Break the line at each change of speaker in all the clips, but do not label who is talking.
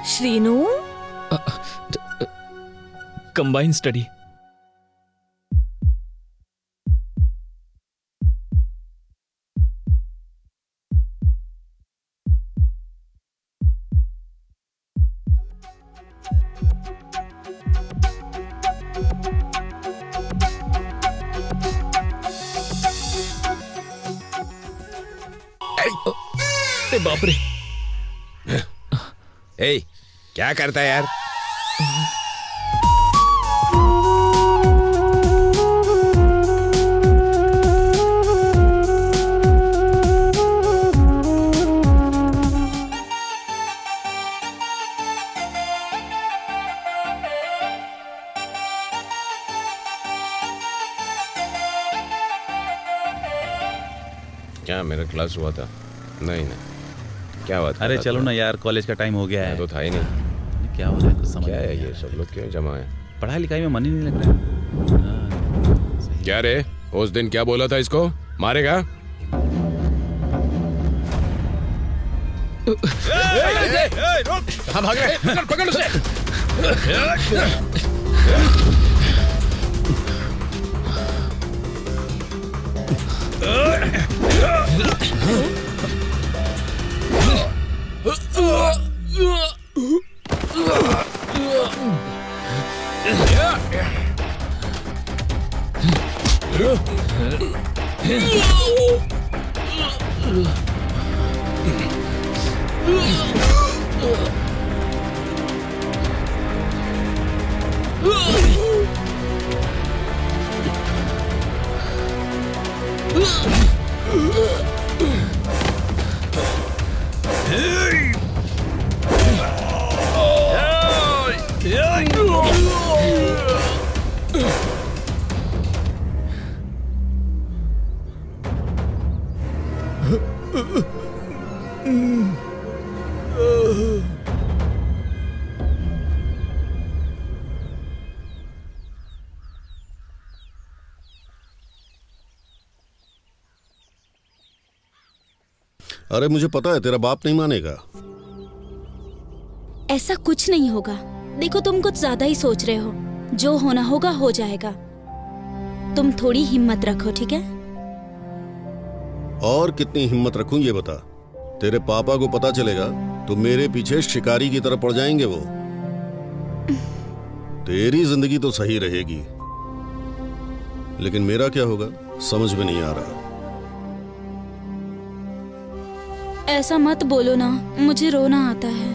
Srinu,
combine study. बाप रे।
ए, क्या करता है यार? क्या मेरा क्लास हुआ था? नहीं नहीं, क्या हुआ था?
अरे चलो ना यार, कॉलेज का टाइम हो गया है।
तो था ही नहीं।
क्या हो रहा है कुछ समझ
क्या है
नहीं
ये सब लोग क्यों जमा है?
पढ़ाई लिखाई में मन ही नहीं लग रहा है।
क्या रे, उस दिन क्या बोला था? इसको मारेगा?
कहाँ भाग रहे? पकड़ पकड़ उसे।
अरे मुझे पता है तेरा बाप नहीं मानेगा।
ऐसा कुछ नहीं होगा। देखो, तुम कुछ ज्यादा ही सोच रहे हो। जो होना होगा हो जाएगा। तुम थोड़ी हिम्मत रखो, ठीक है?
और कितनी हिम्मत रखूं ये बता। तेरे पापा को पता चलेगा तो मेरे पीछे शिकारी की तरह पड़ जाएंगे वो। तेरी जिंदगी तो सही रहेगी, लेकिन मेरा क्या होगा समझ में नहीं आ रहा।
ऐसा मत बोलो ना, मुझे रोना आता है।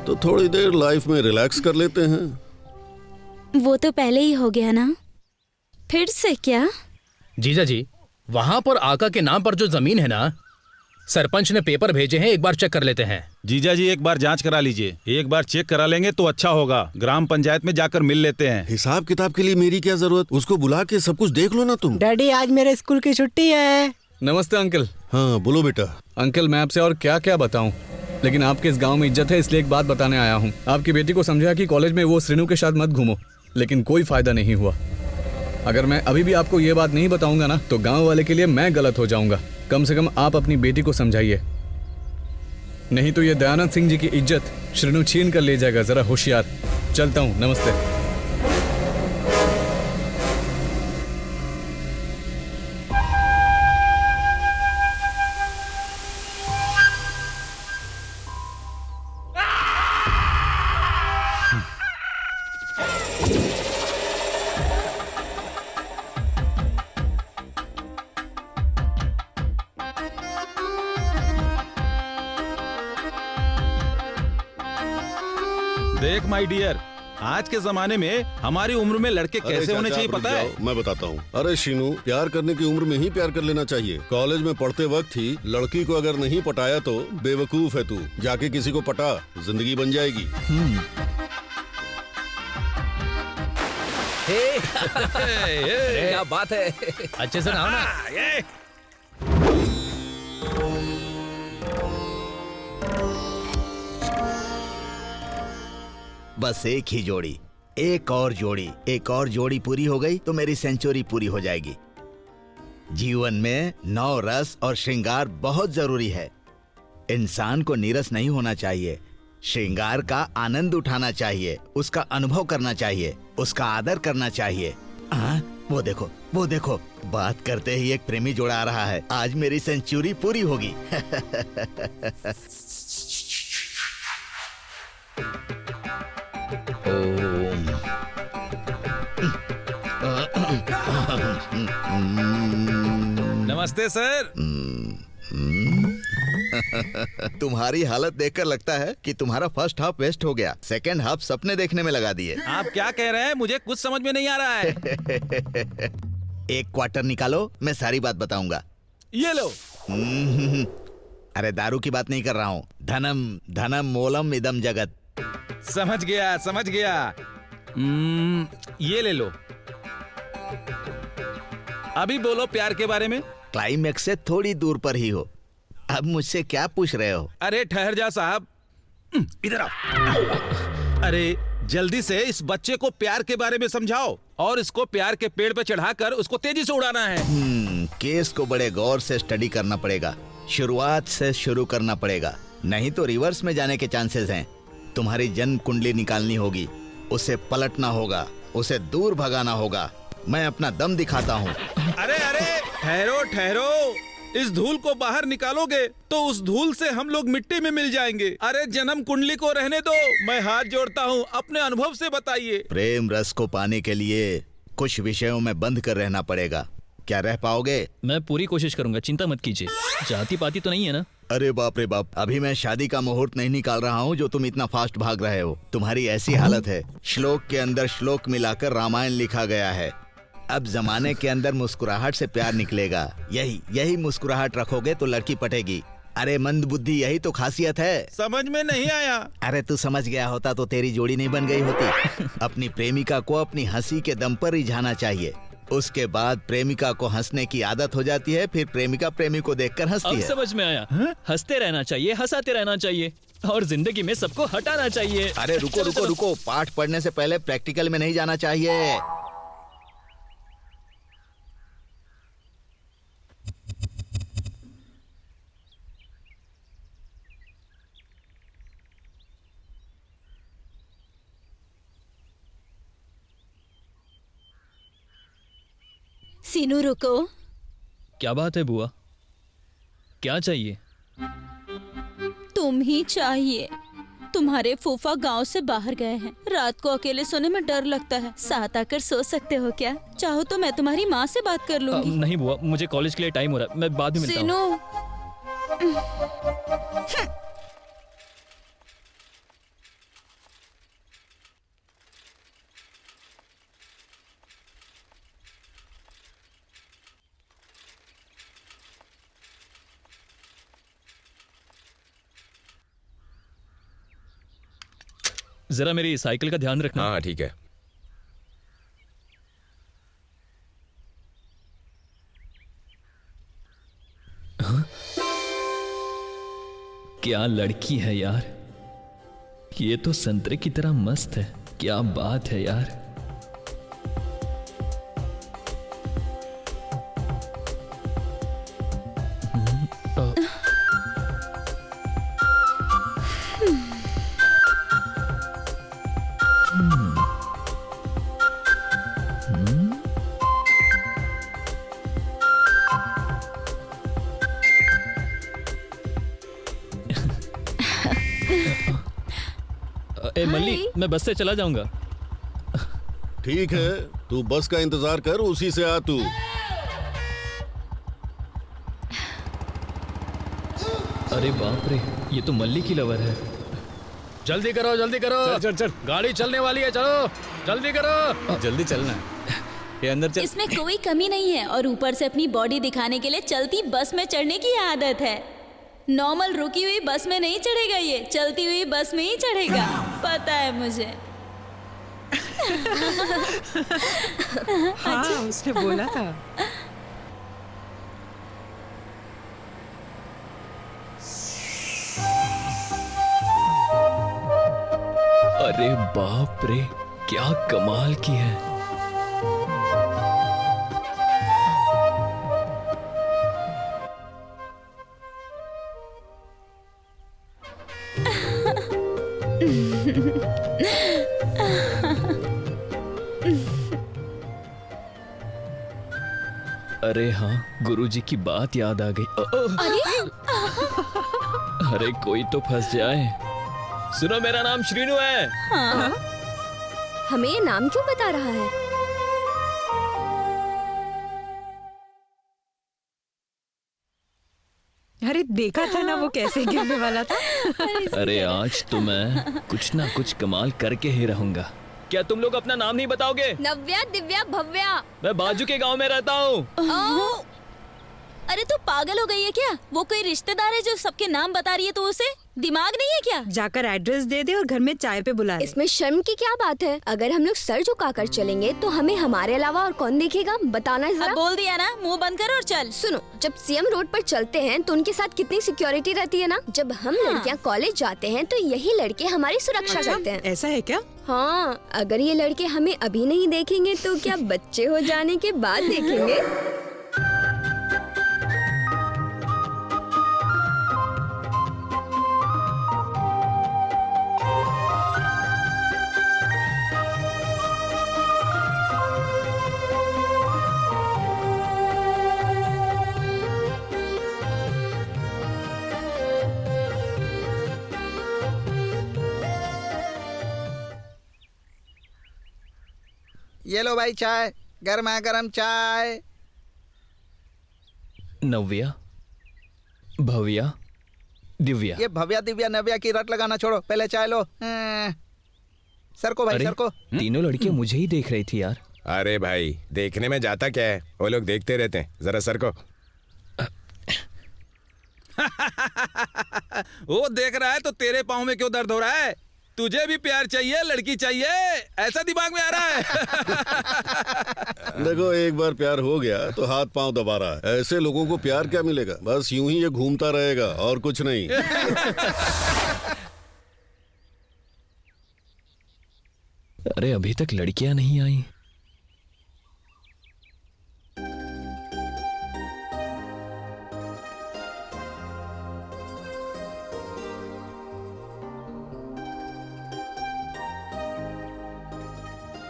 तो थोड़ी देर लाइफ में रिलैक्स कर लेते हैं।
वो तो पहले ही हो गया ना, फिर से क्या?
जीजा जी, वहाँ पर आका के नाम पर जो जमीन है ना, सरपंच ने पेपर भेजे हैं, एक बार चेक कर लेते हैं।
जीजा जी एक बार जांच करा लीजिए। एक बार चेक करा लेंगे तो अच्छा होगा। ग्राम पंचायत में जाकर मिल लेते हैं।
हिसाब किताब के लिए मेरी क्या जरूरत? उसको बुला के सब कुछ देख लो ना तुम।
डैडी, आज मेरे स्कूल की छुट्टी है।
नमस्ते अंकल।
हाँ बोलो बेटा।
अंकल, मैं आपसे और क्या क्या बताऊं, लेकिन आपके इस गांव में इज्जत है, इसलिए एक बात बताने आया हूं। आपकी बेटी को समझाया कि कॉलेज में वो श्रीनू के साथ मत घूमो, लेकिन कोई फायदा नहीं हुआ। अगर मैं अभी भी आपको ये बात नहीं बताऊंगा ना, तो गांव वाले के लिए मैं गलत हो जाऊंगा। कम से कम आप अपनी बेटी को समझाइए, नहीं तो ये दयानंद सिंह जी की इज्जत श्रीनू छीन कर ले जाएगा। जरा होशियार। चलता हूँ, नमस्ते।
देख माय डियर, आज के जमाने में हमारी उम्र में लड़के कैसे होने चाहिए पता है?
मैं बताता हूँ। अरे शीनू, प्यार करने की उम्र में ही प्यार कर लेना चाहिए। कॉलेज में पढ़ते वक्त ही लड़की को अगर नहीं पटाया तो बेवकूफ है तू। जाके किसी को पटा, जिंदगी बन जाएगी।
क्या बात है? अच्छे से नहाओ ना।
बस एक ही जोड़ी, एक और जोड़ी पूरी हो गई तो मेरी सेंचुरी पूरी हो जाएगी। जीवन में नौ रस और श्रृंगार बहुत जरूरी है। इंसान को नीरस नहीं होना चाहिए। श्रृंगार का आनंद उठाना चाहिए, उसका अनुभव करना चाहिए, उसका आदर करना चाहिए। वो देखो, वो देखो, बात करते ही एक प्रेमी जोड़ा आ रहा है। आज मेरी सेंचुरी पूरी होगी।
नमस्ते सर।
तुम्हारी हालत देखकर लगता है कि तुम्हारा फर्स्ट हाफ वेस्ट हो गया, सेकंड हाफ सपने देखने में लगा दिए।
आप क्या कह रहे हैं? मुझे कुछ समझ में नहीं आ रहा है।
एक क्वार्टर निकालो, मैं सारी बात बताऊंगा।
ये लो।
अरे दारू की बात नहीं कर रहा हूँ। धनम धनम मूलम इदम जगत।
समझ गया, समझ गया। ये ले लो। अभी बोलो प्यार के बारे में।
क्लाइमेक्स से थोड़ी दूर पर ही हो। अब मुझसे क्या पूछ रहे हो?
अरे ठहर जा साहब, इधर आओ। अरे जल्दी से इस बच्चे को प्यार के बारे में समझाओ और इसको प्यार के पेड़ पे चढ़ाकर उसको तेजी से उड़ाना है।
केस को बड़े गौर से स्टडी करना पड़ेगा, शुरुआत से शुरू करना पड़ेगा, नहीं तो रिवर्स में जाने के चांसेस हैं। तुम्हारी जन्म कुंडली निकालनी होगी, उसे पलटना होगा, उसे दूर भगाना होगा। मैं अपना दम दिखाता हूँ।
अरे अरे ठहरो ठहरो, इस धूल को बाहर निकालोगे तो उस धूल से हम लोग मिट्टी में मिल जाएंगे। अरे जन्म कुंडली को रहने दो, मैं हाथ जोड़ता हूँ, अपने अनुभव से बताइए।
प्रेम रस को पाने के लिए कुछ विषयों में बंद कर रहना पड़ेगा। क्या रह पाओगे?
मैं पूरी कोशिश करूंगा, चिंता मत कीजिए। जाति पाती तो नहीं है ना?
अरे बाप रे बाप, अभी मैं शादी का मुहूर्त नहीं निकाल रहा हूँ जो तुम इतना फास्ट भाग रहे हो। तुम्हारी ऐसी हालत है, श्लोक के अंदर श्लोक मिलाकर रामायण लिखा गया है। अब जमाने के अंदर मुस्कुराहट से प्यार निकलेगा। यही मुस्कुराहट रखोगे तो लड़की पटेगी। अरे मंद बुद्धि, यही तो खासियत है।
समझ में नहीं आया।
अरे तू समझ गया होता तो तेरी जोड़ी नहीं बन गई होती। अपनी प्रेमिका को अपनी हंसी के दम पर रिझाना चाहिए, उसके बाद प्रेमिका को हंसने की आदत हो जाती है, फिर प्रेमिका प्रेमी को देखकर हंसती
अब
है।
समझ में आया। हंसते रहना चाहिए, हंसाते रहना चाहिए और जिंदगी में सबको हटाना चाहिए।
अरे रुको रुको रुको, पाठ पढ़ने से पहले प्रैक्टिकल में नहीं जाना चाहिए।
सीनू रुको।
क्या बात है बुआ, क्या चाहिए?
तुम ही चाहिए। तुम्हारे फूफा गांव से बाहर गए हैं, रात को अकेले सोने में डर लगता है। साथ आकर सो सकते हो क्या? चाहो तो मैं तुम्हारी माँ से बात कर लूंगी।
नहीं बुआ, मुझे कॉलेज के लिए टाइम हो रहा है, मैं बाद में मिलता हूँ।
सीनू,
जरा मेरी साइकिल का ध्यान रखना।
हाँ ठीक है।
क्या लड़की है यार, ये तो संतरे की तरह मस्त है। क्या बात है यार। ए मल्ली, मैं बस से चला जाऊंगा।
ठीक है, तू बस का इंतजार कर, उसी से आ तू।
अरे बाप रे, ये तो मल्ली की लवर है।
जल्दी करो जल्दी करो,
चल चल चल,
गाड़ी चलने वाली है, चलो जल्दी करो।
जल्दी चलना है। ये अंदर चल।
इसमें कोई कमी नहीं है और ऊपर से अपनी बॉडी दिखाने के लिए चलती बस में चढ़ने की आदत है। नॉर्मल रुकी हुई बस में नहीं चढ़ेगा, ये चलती हुई बस में ही चढ़ेगा, पता है मुझे।
हाँ, उसने बोला था।
अरे बाप रे, क्या कमाल की है। अरे हाँ, गुरुजी की बात याद आ गई। अरे कोई तो फंस जाए। सुनो, मेरा नाम श्रीनु है।
हमें ये नाम क्यों बता रहा है?
अरे देखा था ना वो कैसे गिरने वाला था।
अरे आज तो मैं कुछ ना कुछ कमाल करके ही रहूंगा। क्या तुम लोग अपना नाम नहीं बताओगे?
नव्या, दिव्या, भव्या।
मैं बाजू के गांव में रहता हूँ।
अरे तू पागल हो गई है क्या? वो कोई रिश्तेदार है जो सबके नाम बता रही है, तो उसे दिमाग नहीं है क्या?
जाकर एड्रेस दे दे और घर में चाय पे बुला ले।
इसमें शर्म की क्या बात है? अगर हम लोग सर झुकाकर चलेंगे तो हमें हमारे अलावा और कौन देखेगा? बताना
अब
जरा।
बोल दिया ना, मुंह बंद कर और चल।
सुनो, जब सीएम रोड पर चलते हैं तो उनके साथ कितनी सिक्योरिटी रहती है ना। जब हम लड़कियां कॉलेज जाते हैं तो यही लड़के हमारी सुरक्षा करते हैं।
ऐसा है क्या?
हाँ, अगर ये लड़के हमें अभी नहीं देखेंगे तो क्या बच्चे हो जाने के बाद देखेंगे?
ये लो भाई चाय, गर्मा गर्म चाय।
नव्या, भव्या, दिव्या।
ये भव्या दिव्या नव्या की रट लगाना छोड़ो, पहले चाय लो। सर को भाई,
अरे
सर को।
तीनों लड़कियां मुझे ही देख रही थी यार।
अरे भाई, देखने में जाता क्या है, वो लोग देखते रहते हैं। जरा सर को।
वो देख रहा है तो तेरे पाँव में क्यों दर्द हो रहा है? तुझे भी प्यार चाहिए, लड़की चाहिए, ऐसा दिमाग में आ रहा है?
देखो, एक बार प्यार हो गया तो हाथ पांव दबा रहा है। ऐसे लोगों को प्यार क्या मिलेगा? बस यूं ही ये घूमता रहेगा और कुछ नहीं।
अरे अभी तक लड़कियां नहीं आई।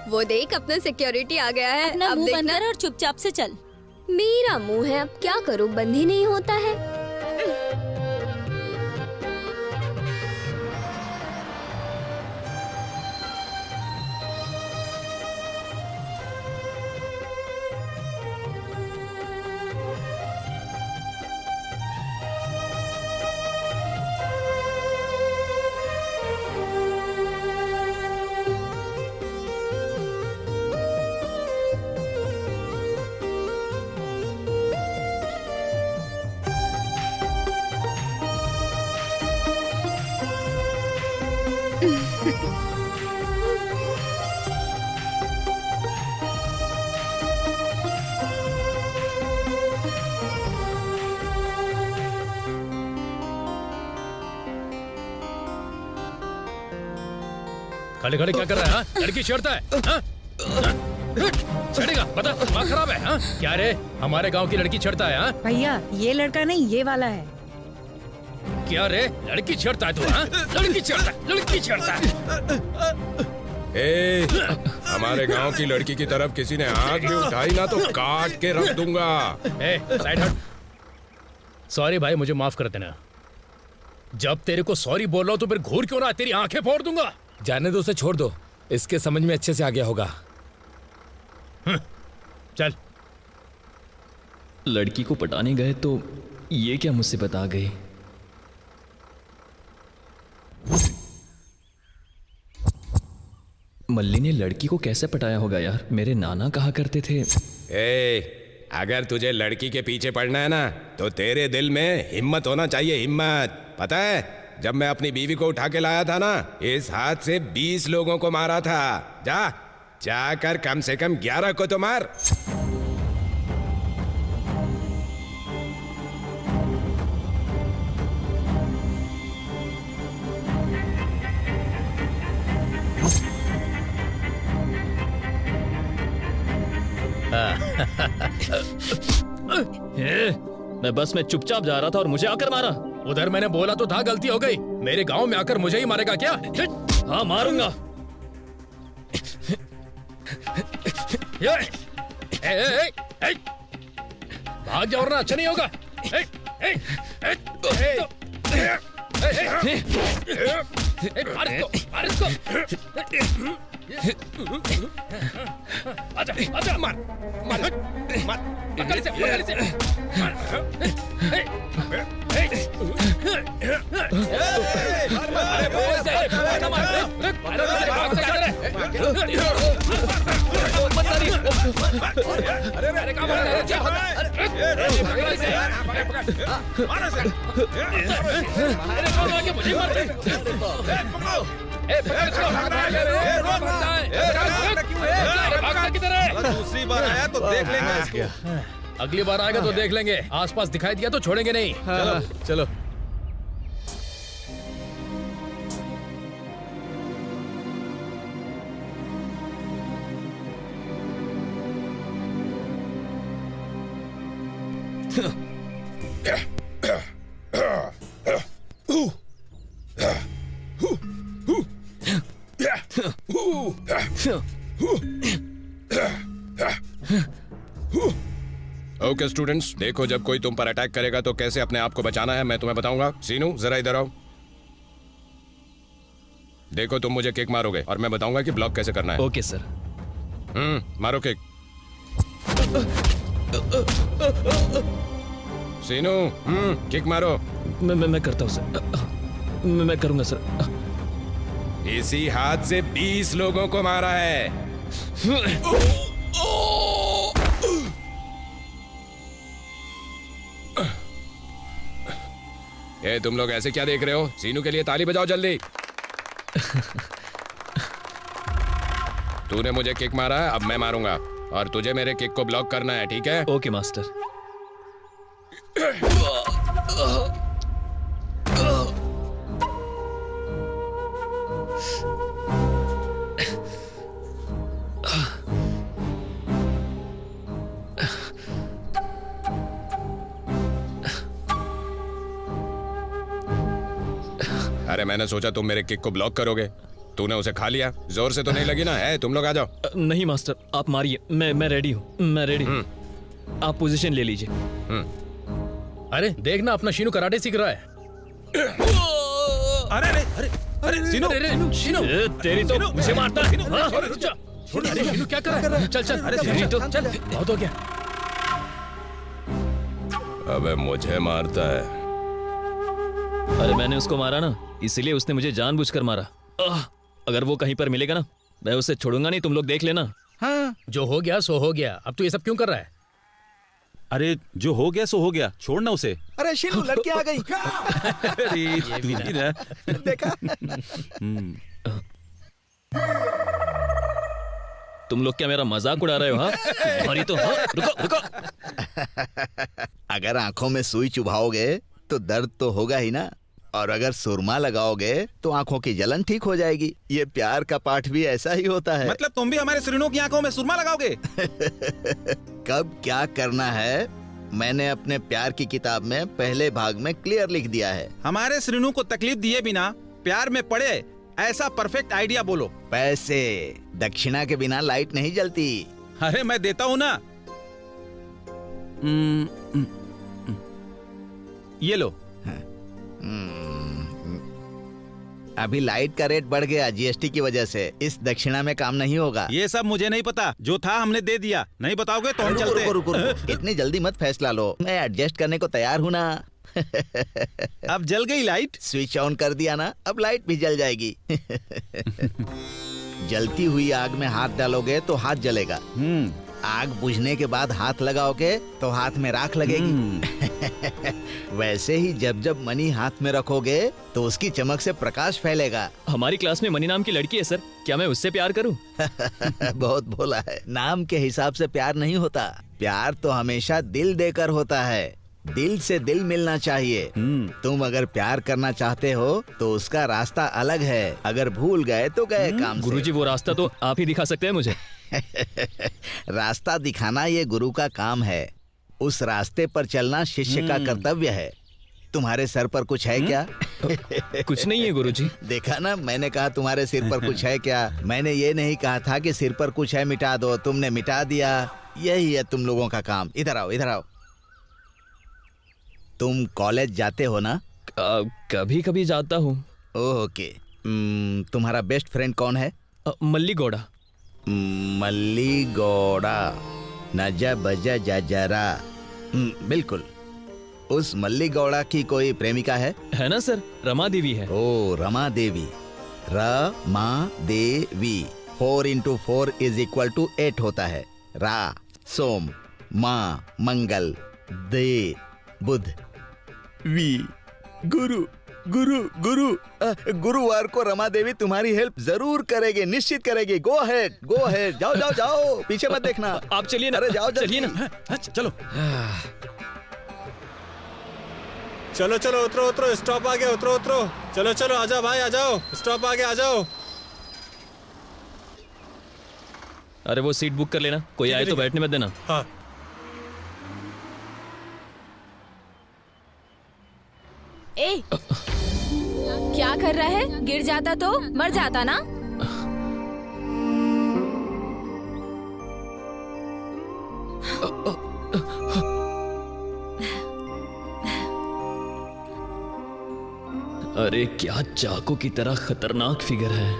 वो देख, अपना सिक्योरिटी आ गया है।
अपना
अब
मुंह बंद
देखना।
कर और चुपचाप से चल।
मेरा मुंह है, अब क्या करूं, बंद ही नहीं होता है।
खड़े खड़े क्या कर रहा है? हाँ? लड़की छेड़ता है? हाँ? छेड़ेगा? बता, दिमाग खराब है? हाँ? क्या रे, हमारे गांव की लड़की छेड़ता है? हाँ?
भैया ये लड़का नहीं, ये वाला है।
क्या रे, लड़की छेड़ता है तू? हाँ? लड़की छेड़ता है, लड़की छेड़ता है।
ए, हमारे गांव की लड़की की तरफ किसी ने आंख भी उठाई ना तो काट के रख दूंगा।
ए, साइड हट। सॉरी भाई, मुझे माफ कर देना। जब तेरे को सॉरी बोल रहा हूं तो फिर घूर क्यों रहा है? तेरी आंखें फोड़ दूंगा।
जाने दो, उसे छोड़ दो, इसके समझ में अच्छे से आ गया होगा।
चल।
लड़की को पटाने गए तो ये क्या मुसीबत आ गई? मल्ली ने लड़की को कैसे पटाया होगा यार? मेरे नाना कहा करते थे।
ए, अगर तुझे लड़की के पीछे पड़ना है ना तो तेरे दिल में हिम्मत होना चाहिए, हिम्मत। पता है, जब मैं अपनी बीवी को उठा के लाया था ना, इस हाथ से 20 लोगों को मारा था। जाकर कम से कम 11 को तो मार।
मैं बस में चुपचाप जा रहा था और मुझे आकर मारा।
उधर मैंने बोला तो था, गलती हो गई। मेरे गांव में आकर मुझे ही मारेगा क्या?
हाँ मारूंगा।
भाग जाओ वरना अच्छा नहीं होगा। मार इसको। आजा आजा, मार मार मार, पकड़ इसे, पकड़ इसे।
दूसरी बार आया तो देख लेंगे इसको।
अगली बार आएगा तो देख लेंगे। आसपास दिखाई दिया तो छोड़ेंगे नहीं।
चलो
ओके स्टूडेंट्स, देखो जब कोई तुम पर अटैक करेगा तो कैसे अपने आप को बचाना है मैं तुम्हें बताऊंगा। सीनू जरा इधर आओ। देखो तुम मुझे किक मारोगे और मैं बताऊंगा कि ब्लॉक कैसे करना है।
Okay sir.
मारो किक। सीनू किक मारो।
मैं करता हूँ सर। मैं करूंगा सर।
इसी हाथ से 20 लोगों को मारा है। ए, तुम लोग ऐसे क्या देख रहे हो? सीनू के लिए ताली बजाओ जल्दी। तूने मुझे किक मारा है, अब मैं मारूंगा और तुझे मेरे किक को ब्लॉक करना है, ठीक है?
Okay master.
अरे मैंने सोचा तुम मेरे किक को ब्लॉक करोगे। तूने उसे खा लिया। जोर से तो नहीं लगी ना? है, तुम लोग आ जाओ।
नहीं मास्टर, आप मारिए। मैं रेडी हूँ। मैं रेडी हूँ। आप पोजीशन ले लीजिए।
अरे देखना, अपना शीनू कराटे सीख रहा है।
अरे अरे अरे अरे सीनू,
शीनू
तेरी तो मुझे मारता है।
अरे शीनू क्या कर रहा है? चल चल, अरे तेरी तो चल, बहुत हो गया।
अबे मुझे मारता है।
अरे मैंने उसको मारा ना, इसलिए उसने मुझे जानबूझकर मारा। अगर वो कहीं पर मिलेगा ना, मैं उसे छोड़ूंगा नहीं। तुम लोग देख लेना।
हाँ, जो हो गया सो हो गया। अब तू ये सब क्यों कर रहा है?
अरे जो हो गया सो हो गया, छोड़ना उसे।
अरे शीनू, लड़की आ गई।
अरे तू भी ना
देखा?
तुम लोग क्या मेरा मजाक उड़ा रहे हो? हाँ और ये तो, हाँ रुको रुको।
अगर आंखों में सुई चुभाओगे तो दर्द तो होगा ही ना, और अगर सुरमा लगाओगे तो आंखों की जलन ठीक हो जाएगी। ये प्यार का पाठ भी ऐसा ही होता है।
मतलब तुम भी हमारे श्रीनू की आंखों में सुरमा लगाओगे?
कब क्या करना है मैंने अपने प्यार की किताब में पहले भाग में क्लियर लिख दिया है।
हमारे श्रीनू को तकलीफ दिए बिना प्यार में पड़े, ऐसा परफेक्ट आइडिया बोलो।
पैसे, दक्षिणा के बिना लाइट नहीं जलती।
अरे मैं देता हूँ ना। ये लो।
अभी लाइट का रेट बढ़ गया जीएसटी की वजह से। इस दक्षिणा में काम नहीं होगा।
ये सब मुझे नहीं पता, जो था हमने दे दिया। नहीं बताओगे तो हम चलते हैं।
रुको। इतनी जल्दी मत फैसला लो, मैं एडजस्ट करने को तैयार हूँ ना।
अब जल गई लाइट।
स्विच ऑन कर दिया ना, अब लाइट भी जल जाएगी। जलती हुई आग में हाथ डालोगे तो हाथ जलेगा। आग बुझने के बाद हाथ लगाओगे तो हाथ में राख लगेगी। वैसे ही जब जब मनी हाथ में रखोगे तो उसकी चमक से प्रकाश फैलेगा।
हमारी क्लास में मनी नाम की लड़की है सर, क्या मैं उससे प्यार करूं?
बहुत भोला है। नाम के हिसाब से प्यार नहीं होता। प्यार तो हमेशा दिल देकर होता है। दिल से दिल मिलना चाहिए। तुम अगर प्यार करना चाहते हो तो उसका रास्ता अलग है। अगर भूल गए तो गए काम से।
गुरुजी, वो रास्ता तो आप ही दिखा सकते हैं मुझे।
रास्ता दिखाना ये गुरु का काम है। उस रास्ते पर चलना शिष्य का कर्तव्य है। तुम्हारे सर पर कुछ है क्या?
कुछ नहीं है गुरुजी।
देखा ना, मैंने कहा तुम्हारे सिर पर कुछ है क्या। मैंने ये नहीं कहा था कि सिर पर कुछ है मिटा दो, तुमने मिटा दिया। यही है तुम लोगों का काम। इधर आओ, इधर आओ। तुम कॉलेज जाते हो ना?
कभी कभी जाता हूँ।
ओके। तुम्हारा बेस्ट फ्रेंड कौन है?
मल्ली गौड़ा।
मल्ली गौड़ा, नजा बजा जजरा। बिल्कुल। उस मल्ली गौड़ा की कोई प्रेमिका है?
है ना सर, रमा देवी है।
ओ, रमा देवी। रमा देवी। 4 into 4 = 8 होता है। रा सोम, माँ मंगल, दे बुध, वी गुरु। गुरु गुरु गुरुवार को रमा देवी तुम्हारी हेल्प जरूर करेगी, निश्चित करेगी। गो हेड, गो हेड। जाओ जाओ जाओ, पीछे मत देखना।
आप चलिए ना।
अरे जाओ,
चलिए ना।
चलो
चलो चलो, उतरो उतरो, स्टॉप आ गया, उतरो उतरो। चलो चलो, आ जाओ भाई, आ जाओ, स्टॉप आ गया, आ जाओ।
अरे वो सीट बुक कर लेना, कोई आए तो बैठने मत देना।
हाँ।
ए, क्या कर रहा है? गिर जाता तो मर जाता ना।
अरे क्या चाकू की तरह खतरनाक फिगर है।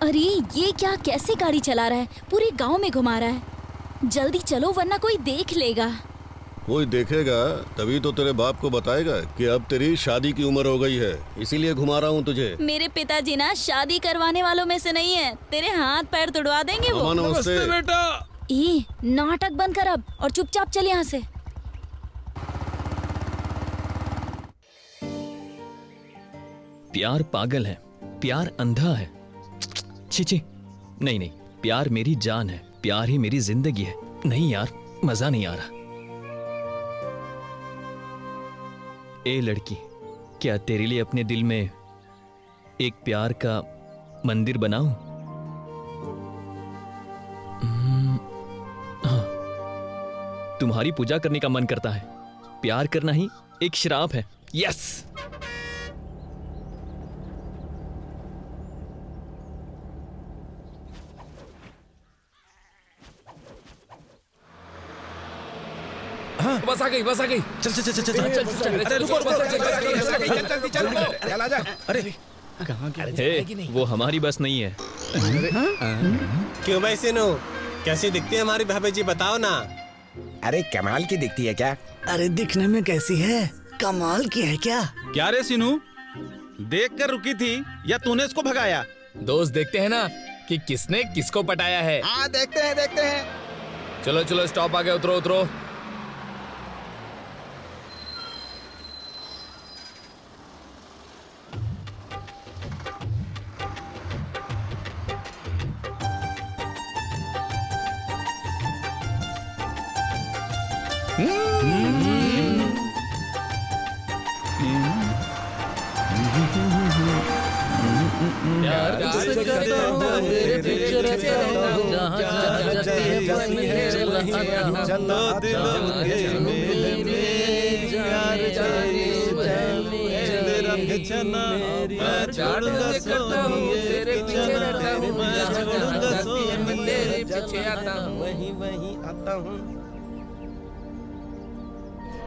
अरे ये क्या, कैसे गाड़ी चला रहा है? पूरे गांव में घुमा रहा है। जल्दी चलो वरना कोई देख लेगा।
कोई देखेगा तभी तो तेरे बाप को बताएगा कि अब तेरी शादी की उम्र हो गई है, इसीलिए घुमा रहा हूँ तुझे।
मेरे पिताजी ना शादी करवाने वालों में से नहीं है। तेरे हाथ पैर तुड़वा देंगे वो।
नमस्ते
बेटा।
ई, नाटक बंद कर अब और चुपचाप चल यहाँ से।
प्यार पागल है, प्यार अंधा है। छी, नहीं नहीं, प्यार मेरी जान है, प्यार ही मेरी जिंदगी है। नहीं यार, मजा नहीं आ रहा। ए लड़की, क्या तेरे लिए अपने दिल में एक प्यार का मंदिर बनाऊं? हाँ, तुम्हारी पूजा करने का मन करता है। प्यार करना ही एक श्राप है। यस।
बस आ गई, बस आ गई।
चल चल चल चल चल चल चल। अरे रुको, बस जल्दी चल, चल आ जा। अरे
कहाँ गया? वो हमारी बस नहीं है।
क्यों भाई सीनू, कैसी दिखती है हमारी भाभी जी, बताओ ना।
अरे कमाल की दिखती है क्या?
अरे दिखने में कैसी है? कमाल की है क्या?
क्या रे सीनू, देख कर रुकी थी या तूने इसको भगाया?
दोस्त देखते हैं ना कि किसने किसको पटाया है।
हाँ देखते हैं, देखते हैं।
चलो चलो, स्टॉप आ गया, उतरो उतरो।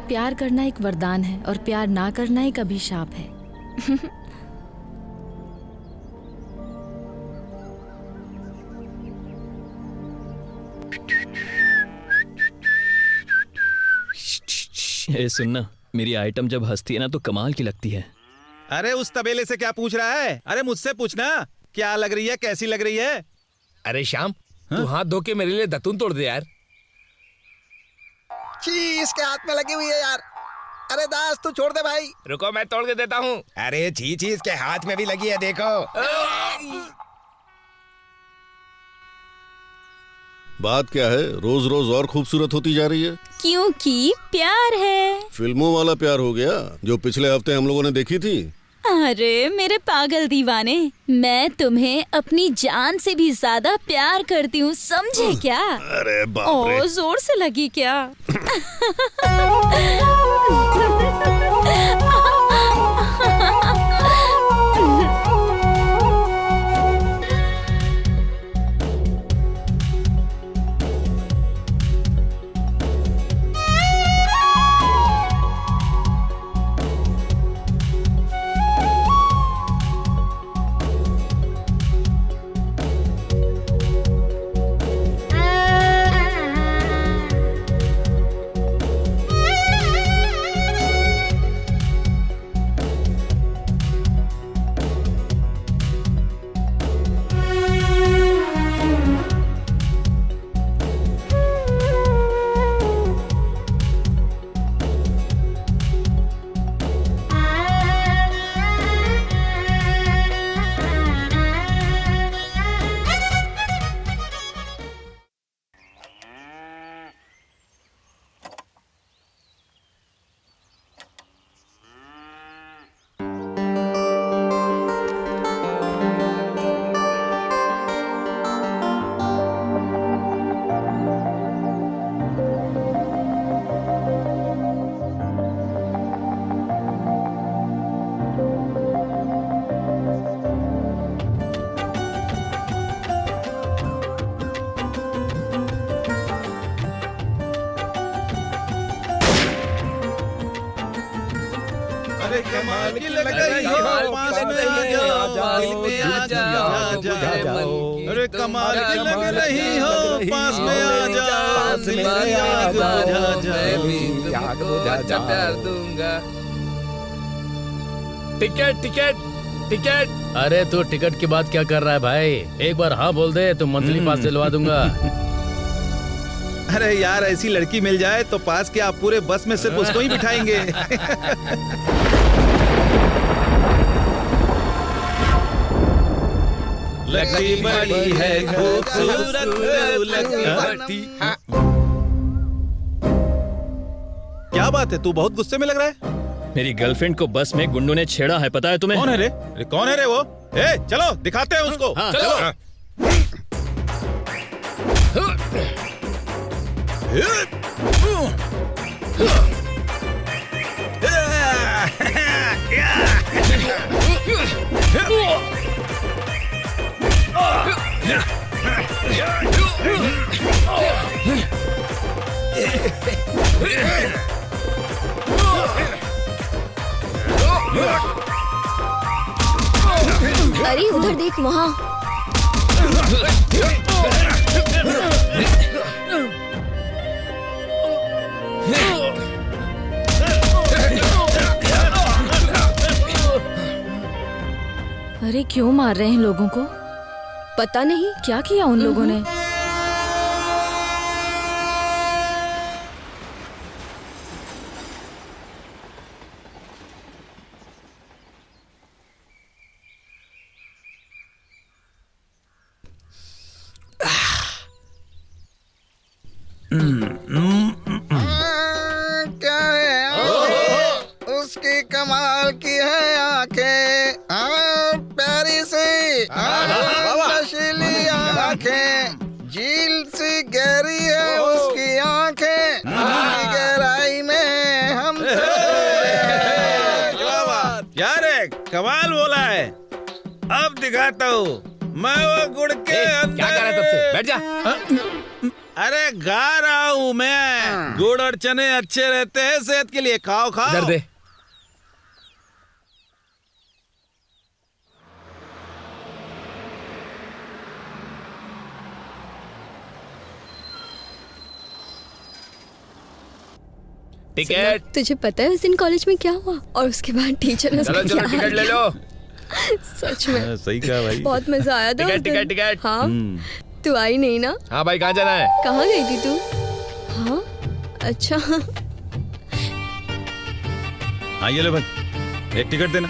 प्यार करना एक वरदान है और प्यार ना करना एक अभिशाप है।
ए सुनना, मेरी आइटम जब हंसती है ना तो कमाल की लगती है।
अरे उस तबेले से क्या पूछ रहा है? अरे मुझसे पूछना क्या लग रही है, कैसी लग रही है।
अरे श्याम, तू हाथ धो के मेरे लिए दतून तोड़ दे यार।
छी, इसके हाथ में लगी हुई है यार। अरे दास तू छोड़ दे भाई।
रुको मैं तोड़ के देता हूँ।
अरे छी, इसके हाथ में भी लगी है, देखो।
बात क्या है? रोज रोज और खूबसूरत होती जा रही है।
क्योंकि प्यार है।
फिल्मों वाला प्यार हो गया जो पिछले हफ्ते हम लोगों ने देखी थी।
अरे मेरे पागल दीवाने, मैं तुम्हें अपनी जान से भी ज्यादा प्यार करती हूँ, समझे क्या?
अरे बाप रे।
ओ, जोर से लगी क्या?
अरे कमाल की लग रही हो, पास में आ जाओ। अरे कमाल की लग रही हो, पास में आ
जाओ। Ticket ticket ticket. अरे तू टिकट की बात क्या कर रहा है भाई? एक बार हाँ बोल दे तो मंथली पास दिलवा दूंगा।
अरे यार, ऐसी लड़की मिल जाए तो पास के आप पूरे बस में सिर्फ उसको ही बिठाएंगे। लड़की बड़ी है खूबसूरत लड़की। क्या बात है, तू बहुत गुस्से में लग रहा है।
मेरी गर्लफ्रेंड को बस में गुंडों ने छेड़ा है, पता है तुम्हें?
कौन है रे? अरे कौन है रे वो? ए, चलो दिखाते हैं उसको।
हाँ,
चलो।
अरे उधर देख, वहाँ।
अरे क्यों मार रहे हैं लोगों को?
पता नहीं
क्या किया उन लोगों ने।
क्या है? उसकी कमाल की है आंखें, प्यारी सी नशीली आंखें, झील सी गहरी है उसकी आंखें, गहराई में हम
यार कमाल बोला है। अब दिखाता हूँ मैं वो गुड़ के अंदर।
क्या कर रहा है तब से? बैठ जा।
अरे गा रहा हूँ मैं। गुड़ और चने अच्छे रहते हैं सेहत के लिए, खाओ खाओ।
इधर दे। टिकट।
तुझे पता है उस दिन कॉलेज में क्या हुआ और उसके बाद टीचर ने
चलो चलो टिकट ले लो।
सच में
सही कहा भाई।
बहुत मजा आया था उस दिन।
टिकट।
हाँ तू आई नहीं ना?
हाँ भाई कहाँ जाना है?
कहाँ गई थी तू? हाँ अच्छा।
हाँ ये ले भाई, एक टिकट देना।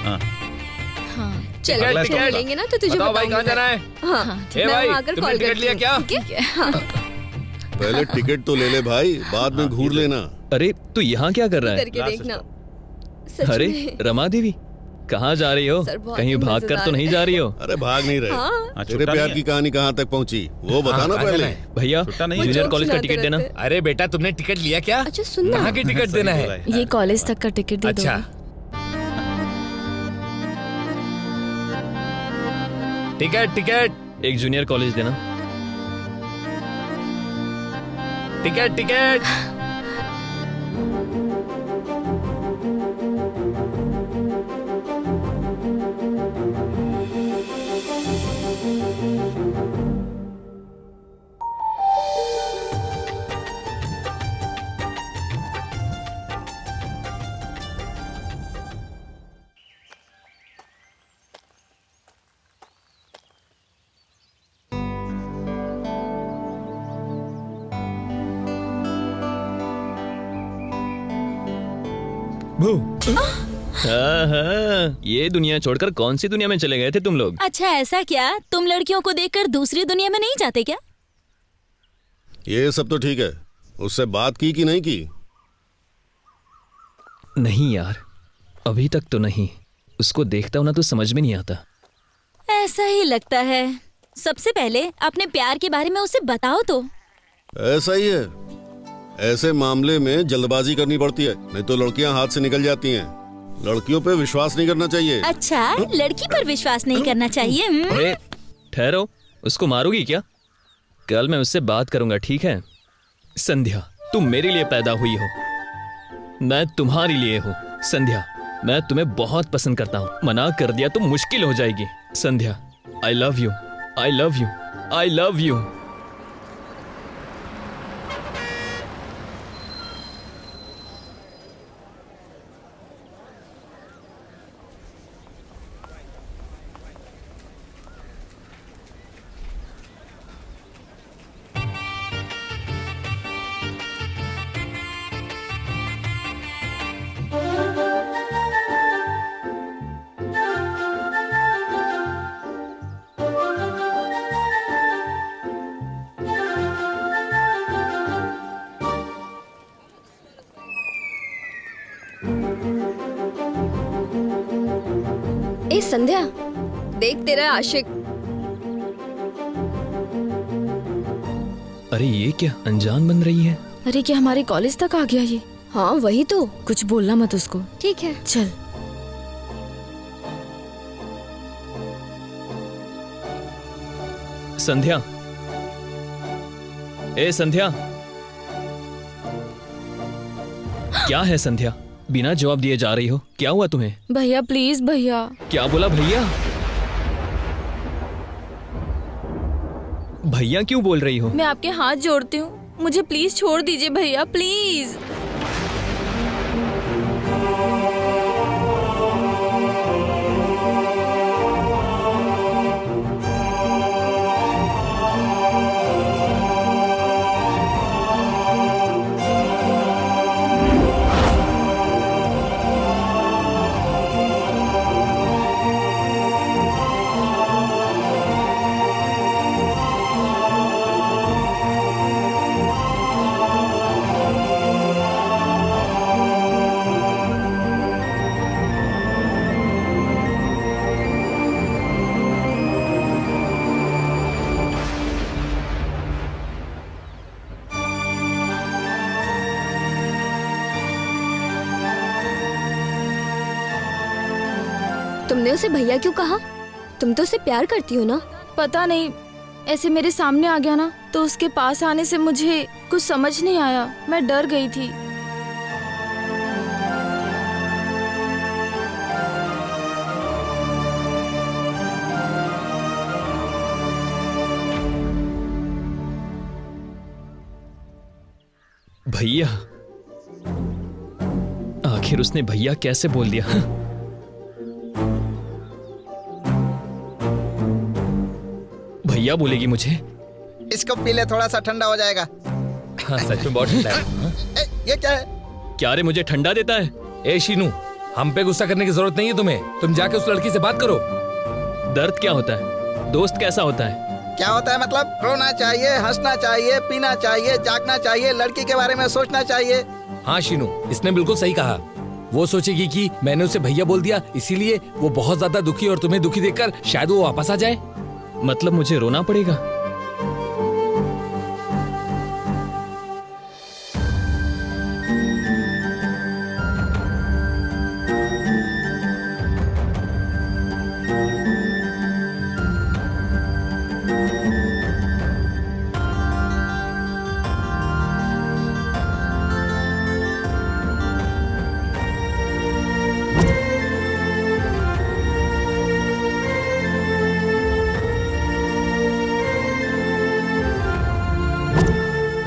हाँ
चलो
टिकट,
फिर मिलेंगे ना तो तुझे
बताओ भाई
बताऊंगी
कहाँ जाना है?
हाँ
ए
मैं
भाई,
वहाँ आकर
तुमने
कॉल
टिकट
करती
लिया
हूँ,
क्या?
ठीक है? हाँ
पहले टिकट तो ले ले भाई, बाद में घूर लेना।
अरे तू यहाँ क्या कर रहा है?
करके देखना। सच
अरे
में।
रमा देवी, कहाँ जा रही हो?
सर, बहुत
कहीं
ही
भाग कर तो
मजेदार
नहीं जा रही हो?
अरे भाग नहीं रहे।
हाँ।
तेरे प्यार की कहानी कहाँ तक पहुँची वो बताना
कहाँ
पहले।
जाना है?
भैया
नहीं है।
जूनियर
वो
कॉलेज का
जोक
टिकट देना।
सुनाते
अरे बेटा तुमने टिकट लिया क्या?
अच्छा सुन ना।
कहाँ की टिकट देना है?
ये कॉलेज तक का टिकट दे
अच्छा
दोगे?
टिकट टिकट
एक जूनियर कॉलेज देना।
Ticket ticket.
हाँ, ये दुनिया छोड़कर कौन सी दुनिया में चले गए थे तुम लोग?
अच्छा ऐसा क्या, तुम लड़कियों को देखकर दूसरी दुनिया में नहीं जाते क्या?
ये सब तो ठीक है, उससे बात की कि नहीं की?
नहीं यार, अभी तक तो नहीं। उसको देखता हूं ना तो समझ में नहीं आता।
ऐसा ही लगता है। सबसे पहले अपने प्यार के बारे में उसे बताओ तो।
ऐसा ही है, ऐसे मामले में जल्दबाजी करनी पड़ती है, नहीं तो लड़कियां हाथ से निकल जाती हैं। लड़कियों पे विश्वास नहीं करना चाहिए।
अच्छा, लड़की पर विश्वास नहीं करना चाहिए?
अरे ठहरो, उसको मारोगी क्या? कल मैं उससे बात करूंगा, ठीक है? संध्या, तुम मेरे लिए पैदा हुई हो, मैं तुम्हारे लिए हूँ। संध्या, मैं तुम्हें बहुत पसंद करता हूँ। मना कर दिया तो मुश्किल हो जाएगी। Sandhya, I love you, I love you, I love you.
ए संध्या, देख तेरा आशिक।
अरे ये क्या, अनजान बन रही है?
अरे क्या हमारे कॉलेज तक आ गया ये?
हाँ वही तो।
कुछ बोलना मत उसको।
ठीक है
चल।
संध्या, ए संध्या, क्या है संध्या? बिना जवाब दिए जा रही हो, क्या हुआ तुम्हें?
भैया प्लीज भैया।
क्या बोला भैया? भैया क्यों बोल रही हो?
मैं आपके हाथ जोड़ती हूँ, मुझे प्लीज छोड़ दीजिए भैया, प्लीज।
तुमने उसे भैया क्यों कहा? तुम तो उसे प्यार करती हो ना?
पता नहीं, ऐसे मेरे सामने आ गया ना, तो उसके पास आने से मुझे कुछ समझ नहीं आया। मैं डर गई थी।
भैया, आखिर उसने भैया कैसे बोल दिया? भैया बोलेगी मुझे?
इसको पी ले, थोड़ा सा ठंडा हो जाएगा।
हाँ, सच में बहुत ठंडा है।
ये क्या है?
क्या रे, मुझे ठंडा देता है?
ए शीनू, हम पे गुस्सा करने की जरूरत नहीं है तुम्हें। तुम जाके उस लड़की से बात करो।
दर्द क्या होता है? दोस्त कैसा होता है?
क्या होता है मतलब? रोना चाहिए, हंसना चाहिए, पीना चाहिए, जागना चाहिए, लड़की के बारे में सोचना चाहिए।
हाँ शीनू, इसने बिल्कुल सही कहा। वो सोचेगी कि मैंने उसे भैया बोल दिया, इसीलिए वो बहुत ज्यादा दुखी, और तुम्हें दुखी देखकर शायद वो वापस आ जाए।
मतलब मुझे रोना पड़ेगा?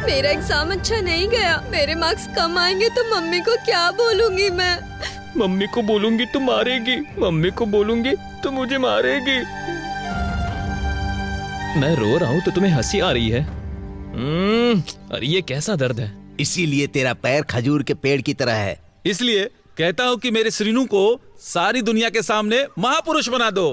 मेरा एग्जाम अच्छा नहीं गया, मेरे मार्क्स कम आएंगे तो मम्मी को क्या बोलूंगी मैं?
मम्मी को बोलूंगी तो मारेगी, मम्मी को बोलूंगी तो मुझे मारेगी। मैं रो रहा हूँ तो तुम्हें हंसी आ रही है? अरे ये कैसा दर्द है?
इसीलिए तेरा पैर खजूर के पेड़ की तरह है।
इसलिए कहता हूँ कि मेरे श्रीनू को सारी दुनिया के सामने महापुरुष बना दो।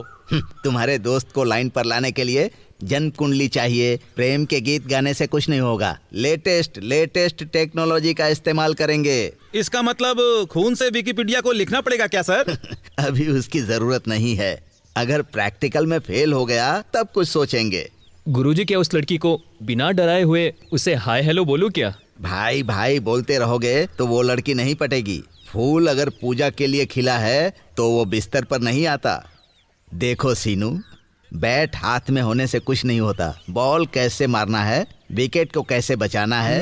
तुम्हारे दोस्त को लाइन पर लाने के लिए जन कुंडली चाहिए। प्रेम के गीत गाने से कुछ नहीं होगा। लेटेस्ट टेक्नोलॉजी का इस्तेमाल करेंगे।
इसका मतलब खून से विकिपीडिया को लिखना पड़ेगा क्या सर?
अभी उसकी जरूरत नहीं है। अगर प्रैक्टिकल में फेल हो गया तब कुछ सोचेंगे।
गुरुजी, क्या उस लड़की को बिना डराए हुए उसे हाय हेलो बोलूं क्या?
भाई भाई बोलते रहोगे तो वो लड़की नहीं पटेगी। फूल अगर पूजा के लिए खिला है तो वो बिस्तर पर नहीं आता। देखो सीनू, बैट हाथ में होने से कुछ नहीं होता। बॉल कैसे मारना है, विकेट को कैसे बचाना है,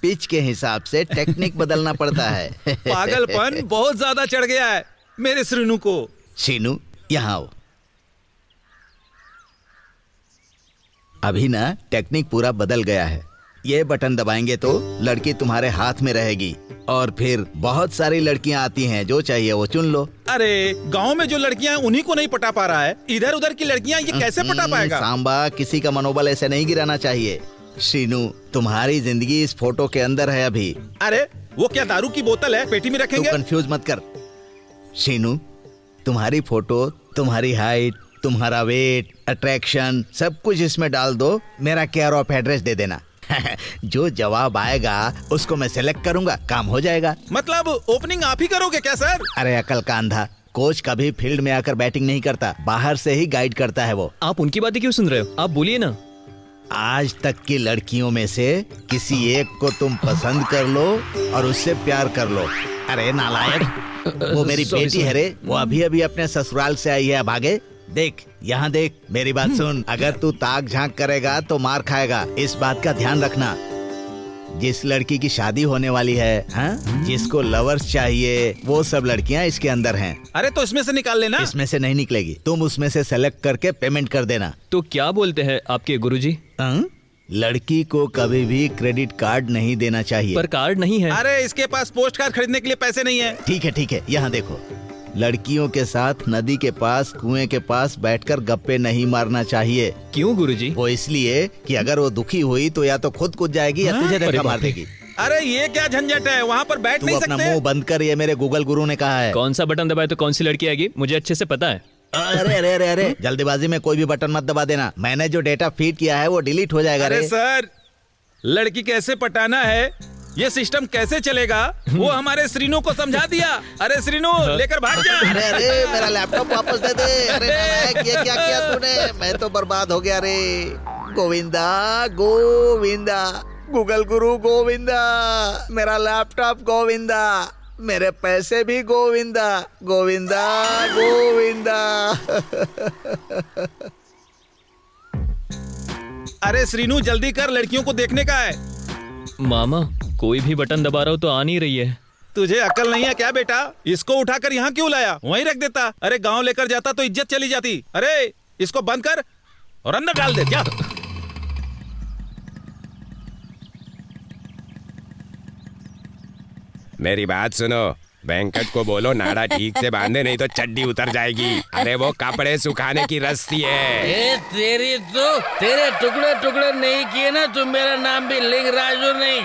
पिच के हिसाब से टेक्निक बदलना पड़ता है।
पागलपन बहुत ज्यादा चढ़ गया है मेरे श्रीनू को।
सीनू, यहाँ आओ। अभी ना टेक्निक पूरा बदल गया है। ये बटन दबाएंगे तो लड़की तुम्हारे हाथ में रहेगी, और फिर बहुत सारी लड़कियां आती हैं, जो चाहिए वो चुन लो।
अरे गांव में जो लड़कियां हैं उन्हीं को नहीं पटा पा रहा है, इधर उधर की लड़कियां ये कैसे पटा पाएगा?
सांबा, किसी का मनोबल ऐसे नहीं गिराना चाहिए। श्रीनू, तुम्हारी जिंदगी इस फोटो के अंदर है अभी।
अरे वो क्या दारू की बोतल है, पेटी में रखेंगे?
तू कंफ्यूज मत कर। श्रीनू, तुम्हारी फोटो, तुम्हारी हाइट, तुम्हारा वेट, अट्रैक्शन, सब कुछ इसमें डाल दो। मेरा केयर ऑफ एड्रेस दे देना। जो जवाब आएगा उसको मैं सिलेक्ट करूंगा, काम हो जाएगा।
मतलब ओपनिंग आप ही करोगे क्या सर?
अरे अकल का अंधा, कोच कभी फील्ड में आकर बैटिंग नहीं करता, बाहर से ही गाइड करता है वो।
आप उनकी बातें क्यों सुन रहे हो? आप बोलिए ना।
आज तक की लड़कियों में से किसी एक को तुम पसंद कर लो और उससे प्यार कर लो। अरे नालायक, वो मेरी बेटी है रे, वो अभी अभी अपने ससुराल से आई है, भागे। देख, यहाँ देख, मेरी बात सुन। अगर तू ताक झांक करेगा तो मार खाएगा, इस बात का ध्यान रखना। जिस लड़की की शादी होने वाली है, हाँ? जिसको लवर्स चाहिए, वो सब लड़कियाँ इसके अंदर हैं।
अरे तो इसमें से निकाल लेना।
इसमें से नहीं निकलेगी, तुम उसमें से सेलेक्ट करके पेमेंट कर देना।
तो क्या बोलते हैं आपके गुरुजी?
लड़की को कभी भी क्रेडिट कार्ड नहीं देना चाहिए।
पर कार्ड नहीं है।
अरे इसके पास पोस्ट कार्ड खरीदने के लिए पैसे नहीं है।
ठीक है, यहाँ देखो। लड़कियों के साथ नदी के पास, कुएं के पास बैठकर गप्पे नहीं मारना चाहिए।
क्यों गुरुजी?
वो इसलिए कि अगर वो दुखी हुई तो या तो खुद कूद जाएगी या तुझे धक्का मार देगी।
अरे ये क्या झंझट है, वहाँ पर बैठ नहीं सकते।
तू अपना मुंह बंद कर, ये मेरे गूगल गुरु ने कहा है।
कौन सा बटन दबाए तो कौन सी लड़की आएगी, मुझे अच्छे से पता है।
अरे जल्दीबाजी में कोई भी बटन मत दबा देना। मैंने जो डेटा फीड किया है वो डिलीट हो जाएगा।
अरे सर, लड़की कैसे पटाना है, ये सिस्टम कैसे चलेगा, वो हमारे श्रीनू को समझा दिया। अरे श्रीनू, लेकर भाग जा।
अरे मेरा लैपटॉप वापस दे दे। अरे ये क्या किया तूने? मैं तो बर्बाद हो गया रे। गोविंदा गोविंदा, गूगल गुरु गोविंदा, मेरा लैपटॉप गोविंदा, मेरे पैसे भी गोविंदा, गोविंदा गोविंदा।
अरे श्रीनू जल्दी कर, लड़कियों को देखने का है।
मामा कोई भी बटन दबा रहा हो तो आ नहीं रही है।
तुझे अकल नहीं है क्या बेटा? इसको उठाकर यहाँ क्यों लाया? वहीं रख देता। अरे गांव लेकर जाता तो इज्जत चली जाती। अरे इसको बंद कर और अंदर डाल दे। क्या
मेरी बात सुनो, वेंकट को बोलो नाड़ा ठीक से बांधे, नहीं तो चड्डी उतर जाएगी। अरे वो कपड़े सुखाने की रस्सी है।
तेरी तो तेरे टुकड़े टुकड़े नहीं किए ना तो मेरा नाम भी लिंगराजू नहीं।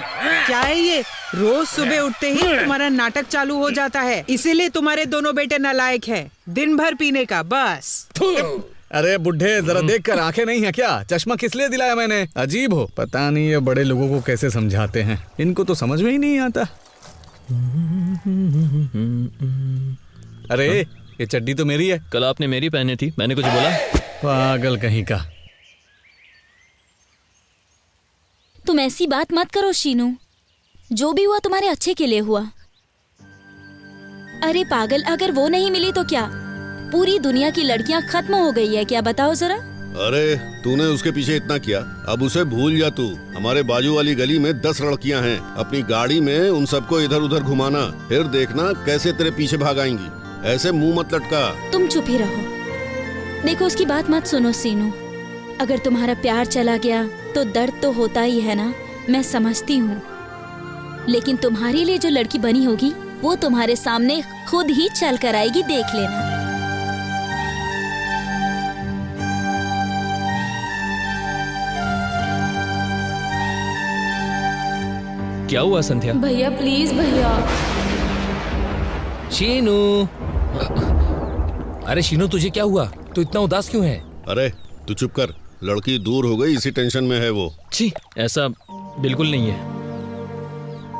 क्या है ये? रोज सुबह उठते ही तुम्हारा नाटक चालू हो जाता है, इसीलिए तुम्हारे दोनों बेटे नालायक हैं। दिन भर पीने का बस।
अरे बुढ़े जरा देख कर, आंखें नहीं है क्या? चश्मा किस लिए दिलाया मैंने? अजीब हो, पता नहीं ये बड़े लोगों को कैसे समझाते हैं, इनको तो समझ में ही नहीं आता। अरे ये चड्डी तो मेरी है।
कल आपने मेरी पहनी थी, मैंने कुछ बोला?
पागल कहीं का।
तुम ऐसी बात मत करो शीनू, जो भी हुआ तुम्हारे अच्छे के लिए हुआ। अरे पागल, अगर वो नहीं मिली तो क्या पूरी दुनिया की लड़कियां खत्म हो गई है क्या? बताओ जरा।
अरे तूने उसके पीछे इतना किया, अब उसे भूल जा तू। हमारे बाजू वाली गली में 10 लड़कियां हैं, अपनी गाड़ी में उन सबको इधर उधर घुमाना, फिर देखना कैसे तेरे पीछे भाग आएंगी। ऐसे मुंह मत लटका।
तुम चुप ही रहो। देखो उसकी बात मत सुनो सीनू, अगर तुम्हारा प्यार चला गया तो दर्द तो होता ही है ना, मैं समझती हूँ। लेकिन तुम्हारे लिए जो लड़की बनी होगी वो तुम्हारे सामने खुद ही चल कर आएगी, देख लेना।
क्या हुआ संध्या?
भैया प्लीज भैया।
शीनू, अरे शीनू तुझे क्या हुआ? तू इतना उदास क्यों है?
अरे तू चुप कर, लड़की दूर हो गई इसी टेंशन में है वो।
छी, ऐसा बिल्कुल नहीं है।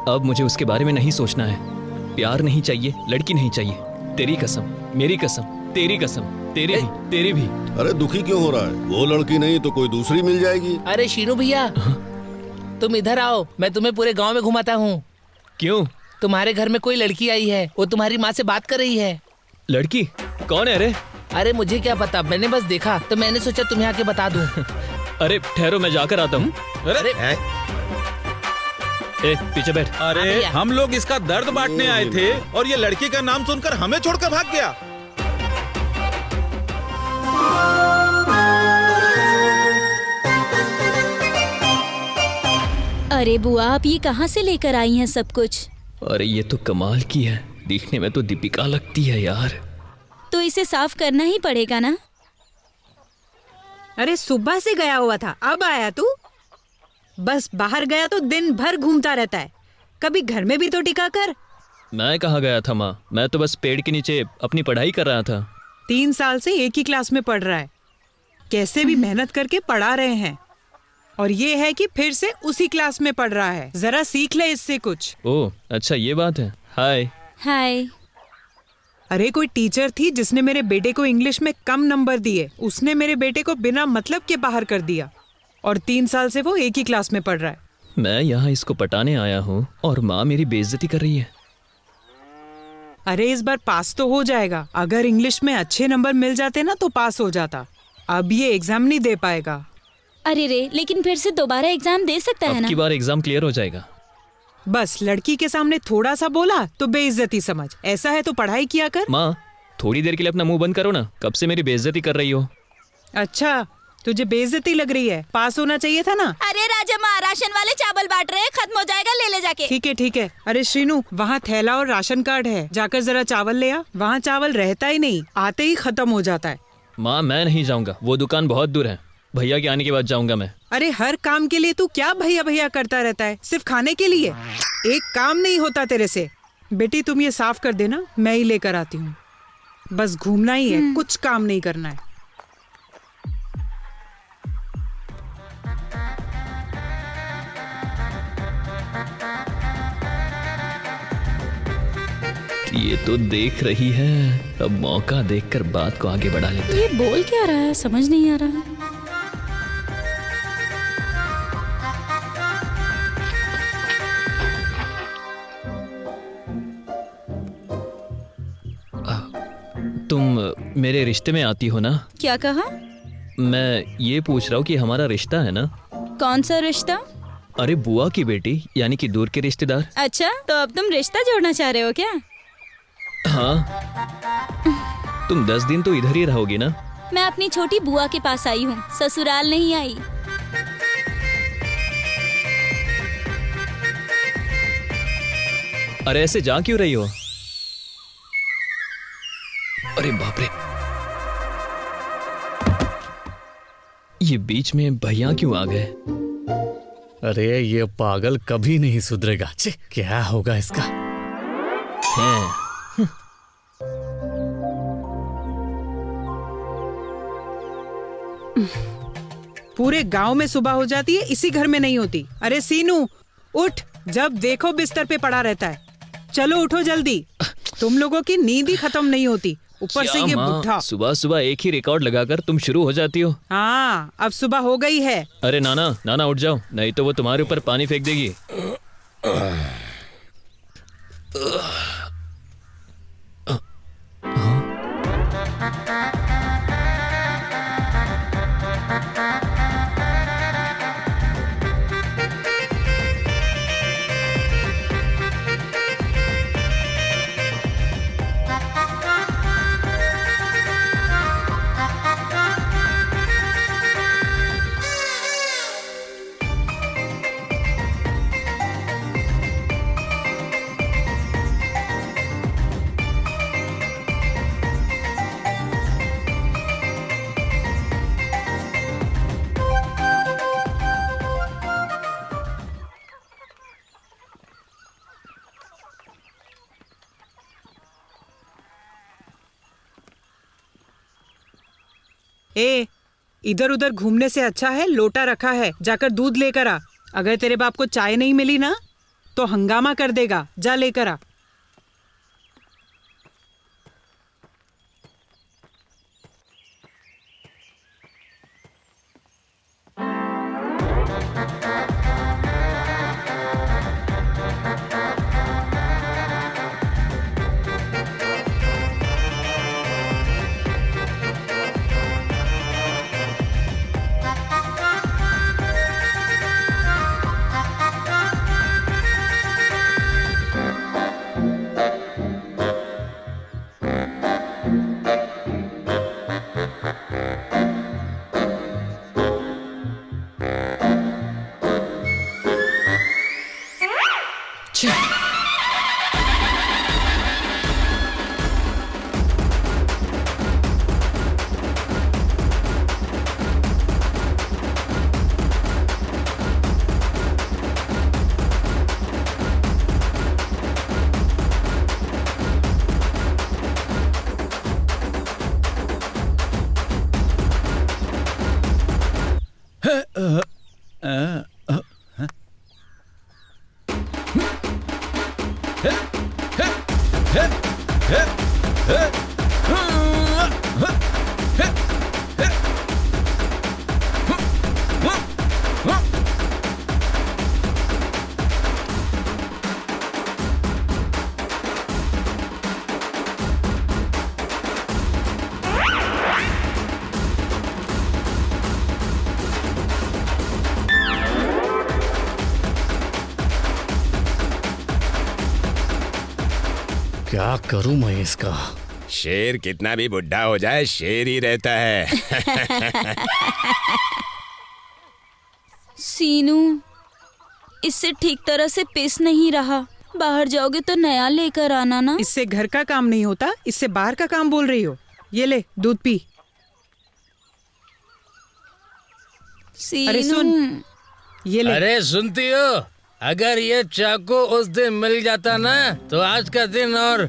अब मुझे उसके बारे में नहीं सोचना है। प्यार नहीं चाहिए, लड़की नहीं चाहिए। तेरी कसम, मेरी कसम, तेरी कसम, तेरी भी।
अरे दुखी क्यों हो रहा है? वो लड़की नहीं तो कोई दूसरी मिल जाएगी।
अरे शीनू भैया, तुम इधर आओ, मैं तुम्हें पूरे गांव में घुमाता हूँ।
क्यों?
तुम्हारे घर में कोई लड़की आई है, वो तुम्हारी माँ से बात कर रही है।
लड़की? कौन है रे?
अरे मुझे क्या पता, मैंने बस देखा तो मैंने सोचा तुम्हें आके बता दूं।
अरे ठहरो, मैं जाकर आता हूँ।
अरे
पीछे बैठ।
अरे हम लोग इसका दर्द बांटने आए थे और ये लड़की का नाम सुनकर हमें छोड़कर भाग गया।
अरे बुआ, आप ये कहाँ से लेकर आई हैं सब कुछ?
अरे ये तो कमाल की है, दिखने में तो दीपिका लगती है यार।
तो इसे साफ करना ही पड़ेगा ना।
अरे सुबह से गया हुआ था, अब आया तू? बस बाहर गया तो दिन भर घूमता रहता है, कभी घर में भी तो टिका कर।
मैं कहाँ गया था माँ, मैं तो बस पेड़ के नीचे अपनी पढ़ाई कर रहा था।
3 साल से एक ही क्लास में पढ़ रहा है, कैसे भी मेहनत करके पढ़ा रहे हैं, और ये है कि फिर से उसी क्लास में पढ़ रहा है। जरा सीख ले इससे कुछ।
ओह अच्छा, ये बात है। हाय
हाय।
अरे कोई टीचर थी जिसने मेरे बेटे को इंग्लिश में कम नंबर दिए, उसने मेरे बेटे को बिना मतलब के बाहर कर दिया, और 3 साल से वो एक ही क्लास में पढ़ रहा है।
मैं यहाँ इसको पटाने आया हूँ और माँ मेरी बेइज्जती कर रही है।
अरे इस बार पास तो हो जाएगा, अगर इंग्लिश में अच्छे नंबर मिल जाते ना तो पास हो जाता। अब ये एग्जाम नहीं दे पाएगा।
अरे रे, लेकिन फिर से दोबारा एग्जाम दे सकता है ना?
अब की बार एग्जाम क्लियर हो जाएगा।
बस लड़की के सामने थोड़ा सा बोला तो बेइज्जती समझ, ऐसा है तो पढ़ाई किया कर।
माँ थोड़ी देर के लिए अपना मुंह बंद करो ना, कब से मेरी बेइज्जती कर रही हो।
अच्छा तुझे बेइज्जती लग रही है, पास होना चाहिए था ना।
अरे राजा माँ, राशन वाले चावल बांट रहे हैं, खत्म हो जाएगा, ले ले जाके।
ठीक है ठीक है। अरे श्रीनू, वहाँ थैला और राशन कार्ड है, जाकर जरा चावल ले आ। वहाँ चावल रहता ही नहीं, आते ही खत्म हो जाता है।
माँ मैं नहीं जाऊँगा, वो दुकान बहुत दूर है, भैया के आने के बाद जाऊंगा मैं।
अरे हर काम के लिए तू क्या भैया भैया करता रहता है, सिर्फ खाने के लिए? एक काम नहीं होता तेरे से। बेटी तुम ये साफ कर देना, मैं ही लेकर आती हूँ। बस घूमना ही है, कुछ काम नहीं करना है।
ये तो देख रही है, अब मौका देखकर बात को आगे बढ़ा लेते।
ये बोल क्या रहा है, समझ नहीं आ रहा।
तुम मेरे रिश्ते में आती हो ना?
क्या कहा?
मैं ये पूछ रहा हूँ कि हमारा रिश्ता है ना,
कौन सा रिश्ता?
अरे बुआ की बेटी, यानी कि दूर के रिश्तेदार।
अच्छा, तो अब तुम रिश्ता जोड़ना चाह रहे हो क्या?
हाँ, तुम 10 दिन तो इधर ही रहोगी ना?
मैं अपनी छोटी बुआ के पास आई हूँ, ससुराल नहीं आई।
अरे ऐसे जा क्यों रही हो? अरे बाप रे, ये बीच में भैया क्यों आ गए?
अरे ये पागल कभी नहीं सुधरेगा। छे, क्या होगा इसका?
पूरे गांव में सुबह हो जाती है, इसी घर में नहीं होती। अरे सीनू उठ, जब देखो बिस्तर पे पड़ा रहता है। चलो उठो जल्दी, तुम लोगों की नींद ही खत्म नहीं होती, ऊपर से ये बुढ़ा।
सुबह सुबह एक ही रिकॉर्ड लगाकर तुम शुरू हो जाती हो।
हाँ, अब सुबह हो गई है।
अरे नाना, नाना उठ जाओ, नहीं तो वो तुम्हारे ऊपर पानी फेंक देगी।
ए, इधर उधर घूमने से अच्छा है लोटा रखा है, जाकर दूध लेकर आ। अगर तेरे बाप को चाय नहीं मिली ना तो हंगामा कर देगा, जा लेकर आ।
क्या करूं मैं इसका?
शेर कितना भी बुढ़ा हो जाए शेर ही रहता है।
सीनू, इससे ठीक तरह से पिस नहीं रहा, बाहर जाओगे तो नया लेकर आना ना।
इससे घर का काम नहीं होता, इससे बाहर का काम बोल रही हो। ये ले दूध पी।
सीनू,
अरे सुन, ये ले।
अरे सुनती हो, अगर ये चाकू उस दिन मिल जाता ना तो आज का दिन और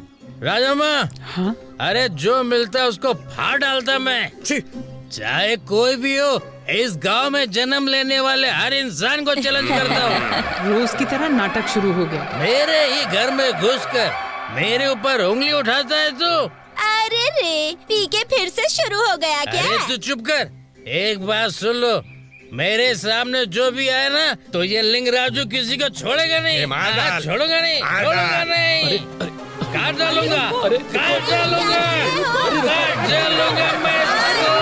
राजा माँ,
हाँ?
अरे जो मिलता उसको फाड़ डालता मैं। चाहे कोई भी हो, इस गांव में जन्म लेने वाले हर इंसान को चैलेंज करता हूँ।
रोज की तरह नाटक शुरू हो गया।
मेरे ही घर में घुसकर मेरे ऊपर उंगली उठाता है तू।
अरे रे, पीके फिर से शुरू हो गया क्या?
अरे तू चुप कर, एक बात सुन लो, मेरे सामने जो भी आए ना तो ये लिंग राजू किसी को छोड़ेगा नहीं। छोड़ूंगा नहीं, छोड़ूंगा नहीं, काट डालूंगा, काट डालूंगा, काट डालूंगा मैं इसको।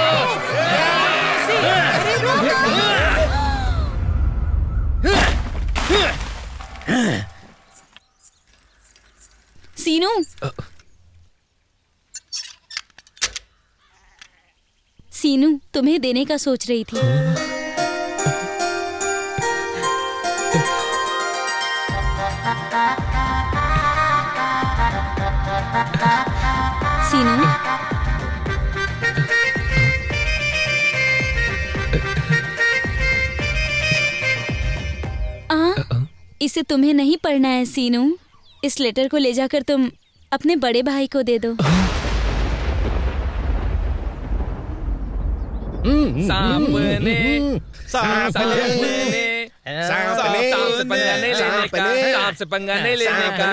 सीनू तुम्हें देने का सोच रही थी। सीनू, इसे तुम्हें नहीं पढ़ना है सीनू। इस लेटर को ले जाकर तुम अपने बड़े भाई को दे दो।
सांप से पंगा नहीं लेने का।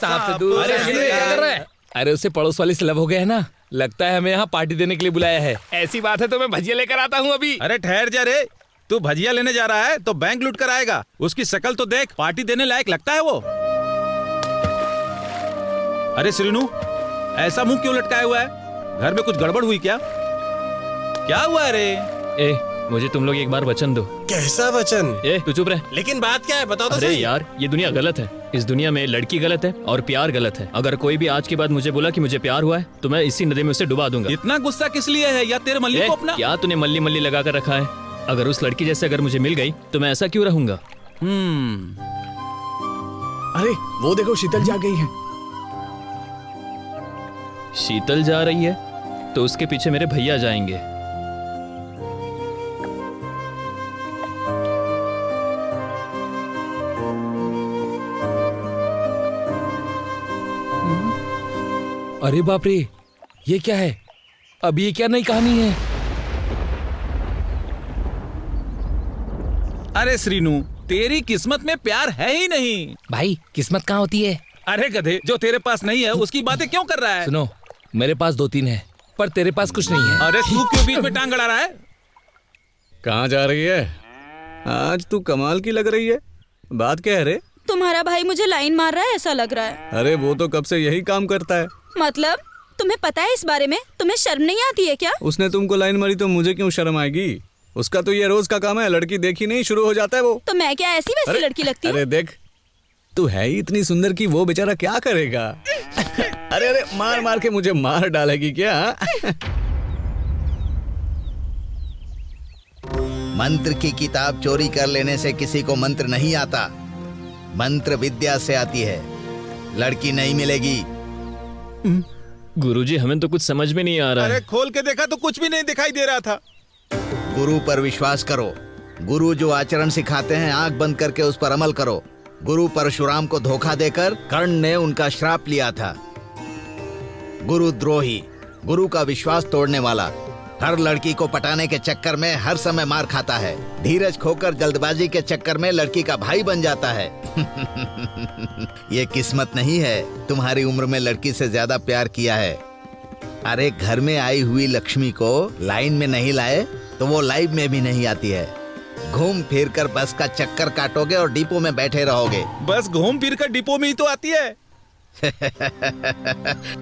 सांप से दूर। अरे क्या कर रहा है? अरे उससे पड़ोस वाली से लव हो गया है ना, लगता है हमें यहाँ पार्टी देने के लिए बुलाया है। ऐसी बात है तो मैं भजिया लेकर आता हूँ अभी।
अरे ठहर जा रे, तू भजिया लेने जा रहा है तो बैंक लूट कर आएगा। उसकी शक्ल तो देख, पार्टी देने लायक लगता है वो। अरे श्रीनू, ऐसा मुंह क्यों लटकाया हुआ है? घर में कुछ गड़बड़ हुई क्या? क्या हुआ रे?
ए, मुझे तुम लोग एक बार वचन दो।
कैसा वचन?
ए, तू चुप रह।
लेकिन बात क्या है, बताओ तो
अरे
सही।
यार, ये दुनिया गलत है। इस दुनिया में लड़की गलत है और प्यार गलत है। अगर कोई भी आज के बाद मुझे बोला कि मुझे प्यार हुआ है तो मैं इसी नदी में उसे डुबा दूंगा।
इतना गुस्सा किस लिए है? या तेरे मल्ली को अपना?
क्या तूने मल्ली मल्ली लगा कर रखा है? अगर उस लड़की जैसे अगर मुझे मिल गई तो मैं ऐसा क्यों रहूंगा?
अरे वो देखो, शीतल जा गई है।
शीतल जा रही है तो उसके पीछे मेरे भैया जाएंगे।
अरे बाप रे, ये क्या है? अब ये क्या नई कहानी है?
अरे श्रीनू, तेरी किस्मत में प्यार है ही नहीं।
भाई, किस्मत कहाँ होती है?
अरे गधे, जो तेरे पास नहीं है उसकी बातें क्यों कर रहा है?
सुनो, मेरे पास 2-3 है पर तेरे पास कुछ नहीं है।
अरे तू क्यों बीच में टांग अड़ा रहा है?
कहाँ जा रही है? आज तू कमाल की लग रही है। बात क्या है रे?
तुम्हारा भाई मुझे लाइन मार रहा है ऐसा लग रहा है।
अरे वो तो कब से यही काम करता है।
मतलब तुम्हें पता है इस बारे में? तुम्हें शर्म नहीं आती है क्या?
उसने तुमको लाइन मारी तो मुझे क्यों शर्म आएगी? उसका तो ये रोज का काम है। लड़की देखी नहीं शुरू हो जाता है वो।
तो मैं क्या ऐसी वैसी लड़की लगती हूँ?
अरे देख, तू है ही इतनी सुंदर कि वो बेचारा क्या करेगा? अरे अरे, मार मार के मुझे मार डालेगी क्या?
मंत्र की किताब चोरी कर लेने से किसी को मंत्र नहीं आता। मंत्र विद्या से आती है। लड़की नहीं मिलेगी।
गुरुजी, हमें तो कुछ समझ में नहीं आ रहा है।
अरे खोल के देखा तो कुछ भी नहीं दिखाई दे रहा था।
गुरु पर विश्वास करो। गुरु जो आचरण सिखाते हैं, आंख बंद करके उस पर अमल करो। गुरु परशुराम को धोखा देकर कर्ण ने उनका श्राप लिया था। गुरु द्रोही, गुरु का विश्वास तोड़ने वाला, हर लड़की को पटाने के चक्कर में हर समय मार खाता है। धीरज खोकर जल्दबाजी के चक्कर में लड़की का भाई बन जाता है। ये किस्मत नहीं है, तुम्हारी उम्र में लड़की से ज्यादा प्यार किया है। अरे घर में आई हुई लक्ष्मी को लाइन में नहीं लाए तो वो लाइव में भी नहीं आती है। घूम फिर कर बस का चक्कर काटोगे और डिपो में बैठे रहोगे।
बस घूम फिर कर डिपो में ही तो आती है।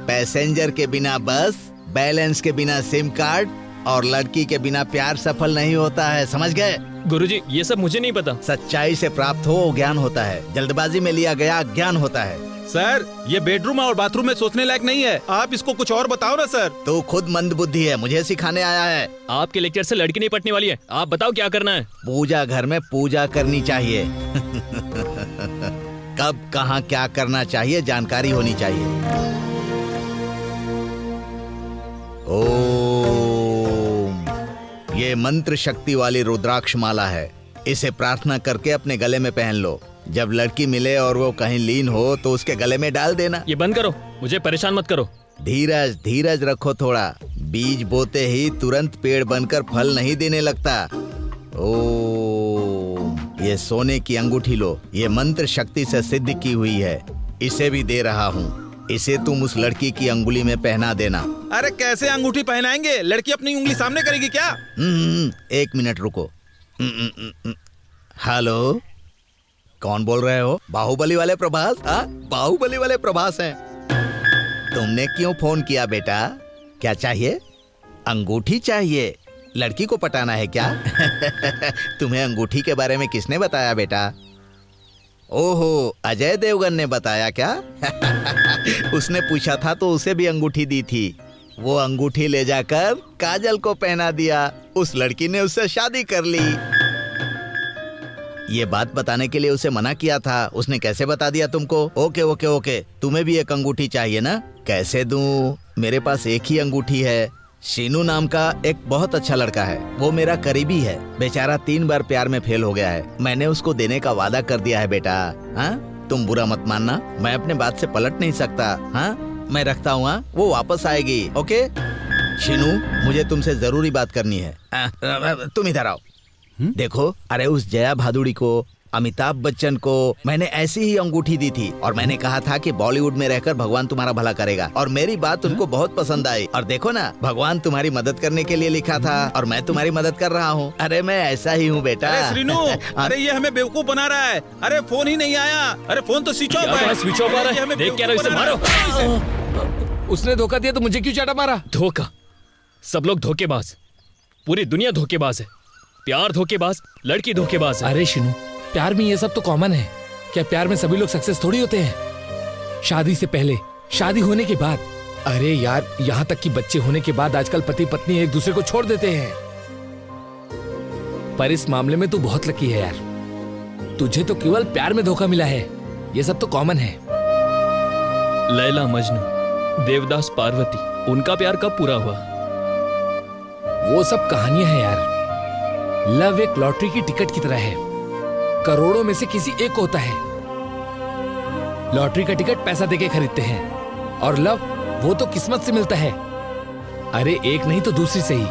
पैसेंजर के बिना बस, बैलेंस के बिना सिम कार्ड और लड़की के बिना प्यार सफल नहीं होता है, समझ गए?
गुरुजी, ये सब मुझे नहीं पता।
सच्चाई से प्राप्त हो ज्ञान होता है, जल्दबाजी में लिया गया ज्ञान होता है।
सर, ये बेडरूम और बाथरूम में सोचने लायक नहीं है। आप इसको कुछ और बताओ ना सर।
तू खुद मंदबुद्धि है, मुझे सिखाने आया है।
आपके लेक्चर से लड़की नहीं पटने वाली है। आप बताओ क्या करना है।
पूजा घर में पूजा करनी चाहिए। कब कहाँ क्या करना चाहिए जानकारी होनी चाहिए। ओम, ये मंत्र शक्ति वाली रुद्राक्ष माला है। इसे प्रार्थना करके अपने गले में पहन लो। जब लड़की मिले और वो कहीं लीन हो तो उसके गले में डाल देना।
ये बंद करो, मुझे परेशान मत करो।
धीरज धीरज रखो थोड़ा। बीज बोते ही तुरंत पेड़ बनकर फल नहीं देने लगता। ओम, ये सोने की अंगूठी लो। ये मंत्र शक्ति से सिद्ध की हुई है। इसे भी दे रहा हूँ। इसे तुम उस लड़की की अंगुली में पहना देना।
अरे कैसे अंगूठी पहनाएंगे? लड़की अपनी उंगली सामने करेगी क्या?
1 मिनट रुको। हेलो, कौन बोल रहे हो? बाहुबली वाले प्रभास? बाहुबली वाले प्रभास हैं। तुमने क्यों फोन किया बेटा? क्या चाहिए? अंगूठी चाहिए? लड़की को पटाना है क्या? तुम्हें अंगूठी के बारे में किसने बताया बेटा? ओहो, अजय देवगन ने बताया क्या? उसने पूछा था तो उसे भी अंगूठी दी थी। वो अंगूठी ले जाकर काजल को पहना दिया। उस लड़की ने उससे शादी कर ली। ये बात बताने के लिए उसे मना किया था, उसने कैसे बता दिया तुमको? ओके ओके ओके, तुम्हें भी एक अंगूठी चाहिए ना? कैसे दूं? मेरे पास एक ही अंगूठी है। शीनू नाम का एक बहुत अच्छा लड़का है, वो मेरा करीबी है। बेचारा 3 बार प्यार में फेल हो गया है। मैंने उसको देने का वादा कर दिया है बेटा। हाँ, तुम बुरा मत मानना, मैं अपने बात से पलट नहीं सकता। हाँ, मैं रखता हूँ। हाँ, वो वापस आएगी। ओके शीनू, मुझे तुमसे जरूरी बात करनी है। तुम इधर आओ। देखो, अरे उस जया भादुड़ी को, अमिताभ बच्चन को मैंने ऐसी ही अंगूठी दी थी और मैंने कहा था कि बॉलीवुड में रहकर भगवान तुम्हारा भला करेगा, और मेरी बात उनको बहुत पसंद आई। और देखो ना, भगवान तुम्हारी मदद करने के लिए लिखा था और मैं तुम्हारी मदद कर रहा हूँ। अरे मैं ऐसा ही हूँ बेटा।
अरे श्रीनू, अरे ये हमें बेवकूफ बना रहा है। अरे फोन ही नहीं आया। अरे फोन तो स्विच ऑफ है।
स्विच ऑफ आ रहा है, देख क्या रहा है, इसे मारो।
उसने धोखा दिया तो मुझे क्यों चाटा मारा?
धोखा? सब लोग धोखेबाज, पूरी दुनिया धोखेबाज है। प्यार धोखेबाज, लड़की धोखेबाज है।
अरे शिनू, प्यार में ये सब तो कॉमन है। क्या प्यार में सभी लोग सक्सेस थोड़ी होते हैं? शादी से पहले, शादी होने के बाद, अरे यार, यहाँ तक कि बच्चे होने के बाद आजकल पति पत्नी एक दूसरे को छोड़ देते हैं। पर इस मामले में तू बहुत लकी है यार, तुझे तो केवल प्यार में धोखा मिला है। ये सब तो कॉमन है।
लैला मजनू, देवदास पार्वती, उनका प्यार कब पूरा हुआ?
वो सब कहानियां हैं यार। लव एक लॉटरी की टिकट की तरह है, करोड़ों में से किसी एक को होता है। लॉटरी का टिकट पैसा देके खरीदते हैं, और लव वो तो किस्मत से मिलता है। अरे एक नहीं तो दूसरी से ही।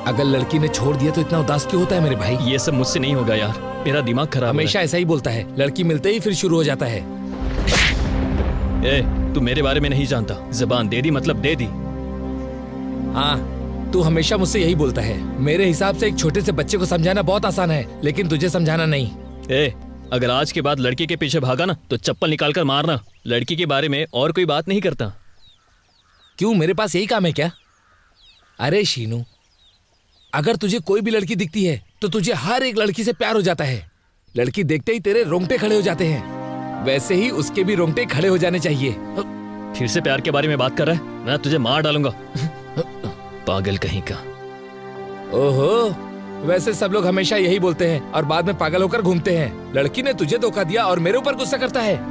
अगर लड़की ने छोड़ दिया तो इतना उदास क्यों होता है मेरे भाई?
ये सब मुझसे नहीं होगा यार, मेरा दिमाग खराब है।
हमेशा ऐसा ही बोलता है, लड़की मिलते ही फिर शुरू हो जाता है।
ए, तू मेरे बारे में नहीं जानता। जबान दे दी मतलब दे दी।
हाँ, तू हमेशा मुझसे यही बोलता है। मेरे हिसाब से एक छोटे से बच्चे को समझाना बहुत आसान है, लेकिन तुझे समझाना नहीं।
ए, अगर आज के बाद लड़की के पीछे भागा ना तो चप्पल निकाल कर मारना। लड़की के बारे में और कोई बात नहीं करता।
क्यों, मेरे पास यही काम है क्या? अरे शीनू, अगर तुझे कोई भी लड़की दिखती है तो तुझे हर एक लड़की से प्यार हो जाता है। लड़की देखते ही तेरे रोंगटे खड़े हो जाते हैं, वैसे ही उसके भी रोंगटे खड़े हो जाने चाहिए।
फिर से प्यार के बारे में बात कर रहा है, मैं तुझे मार डालूंगा। पागल कहीं का।
ओहो, वैसे सब लोग हमेशा यही बोलते हैं और बाद में पागल होकर घूमते हैं। लड़की ने तुझे धोखा दिया और मेरे ऊपर गुस्सा करता है।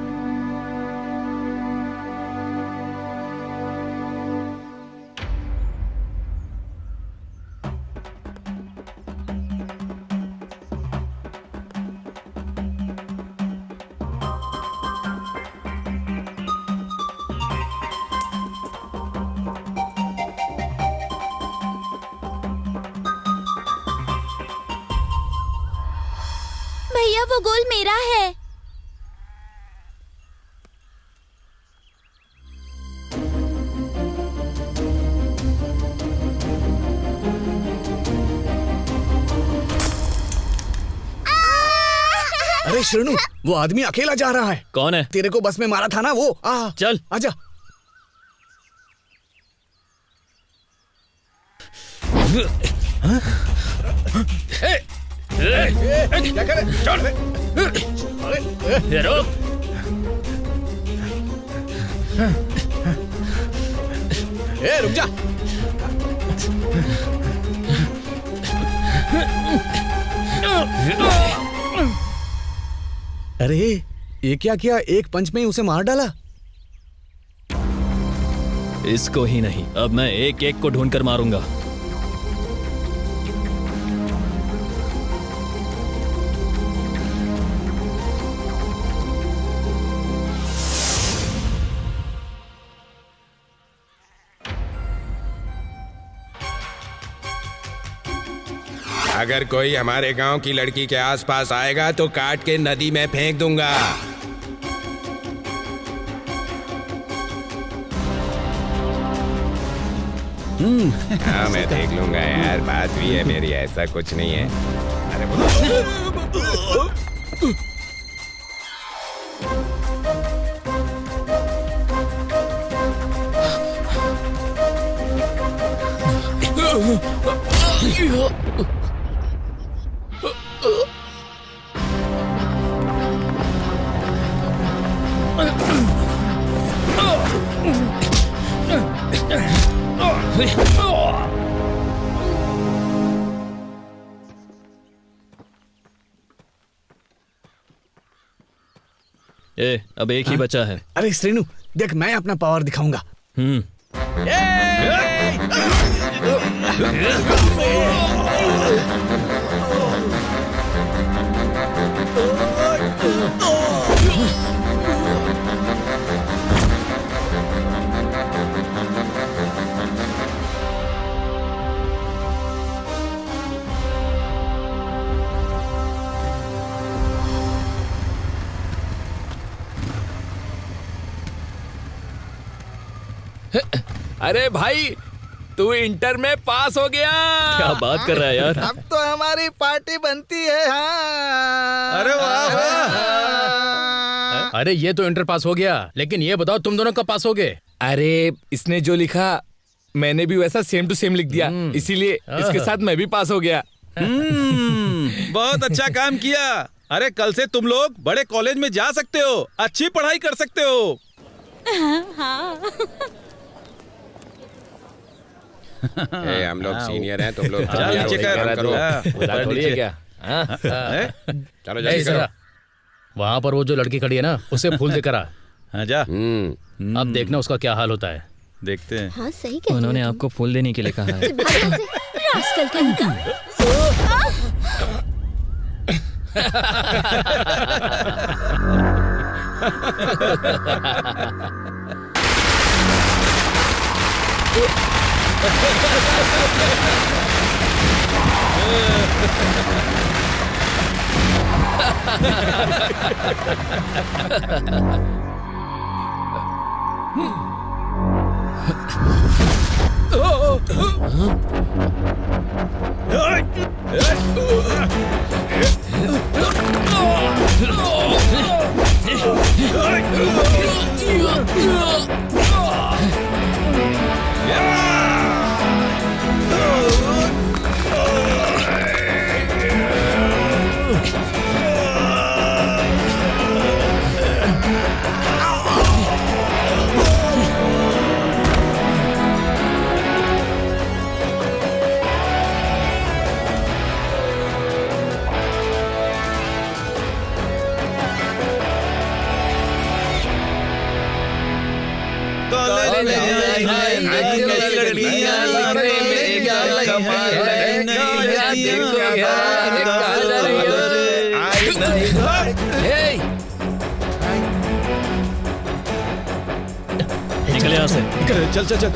भैया वो गोल मेरा है।
अरे श्रीनू, वो आदमी अकेला जा रहा है।
कौन है?
तेरे को बस में मारा था ना वो।
चल
आजा।
क्या करे?
रुक।
रुक जा। अरे ये क्या किया? एक पंच में ही उसे मार डाला।
इसको ही नहीं, अब मैं एक एक को ढूंढकर मारूंगा।
अगर कोई हमारे गांव की लड़की के आसपास आएगा तो काट के नदी में फेंक दूंगा। हाँ, मैं देख लूंगा यार, बात भी है मेरी, ऐसा कुछ नहीं है। अरे
अब एक ही बचा है।
अरे श्रीनु, देख मैं अपना पावर दिखाऊंगा।
अरे भाई, तू इंटर में पास हो गया।
क्या बात कर रहा है यार?
अब तो हमारी पार्टी बनती है। हाँ।
अरे वाह वाह।
अरे ये तो इंटर पास हो गया, लेकिन ये बताओ तुम दोनों कब पास हो गए?
अरे इसने जो लिखा मैंने भी वैसा सेम टू सेम लिख दिया, इसीलिए इसके साथ मैं भी पास हो गया।
बहुत अच्छा काम किया। अरे कल से तुम लोग बड़े कॉलेज में जा सकते हो, अच्छी पढ़ाई कर सकते हो।
हाँ।
हम लोग सीनियर हैं, तुम लोग
नीचे करो।
चलो जल्दी करो।
वहाँ पर वो जो लड़की खड़ी है ना, उसे फूल देकर आ।
हाँ जा।
अब देखना उसका क्या हाल होता है।
देखते हैं।
हाँ सही कह
उन्होंने आपको फूल देने के लिए कहा है।
रास्कल कहीं का।
निकले यहाँ से।
चल चल चल।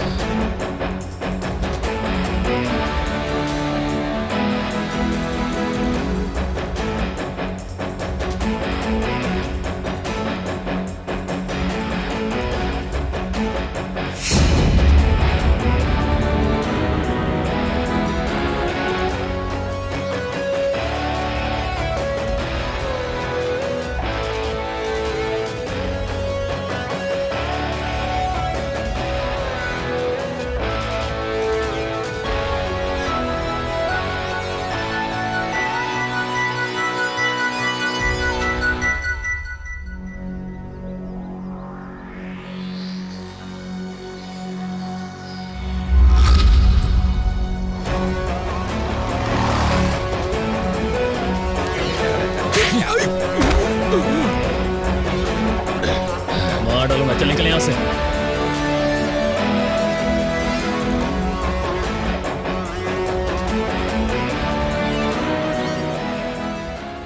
मार डालूंगा। चल निकले यहाँ से।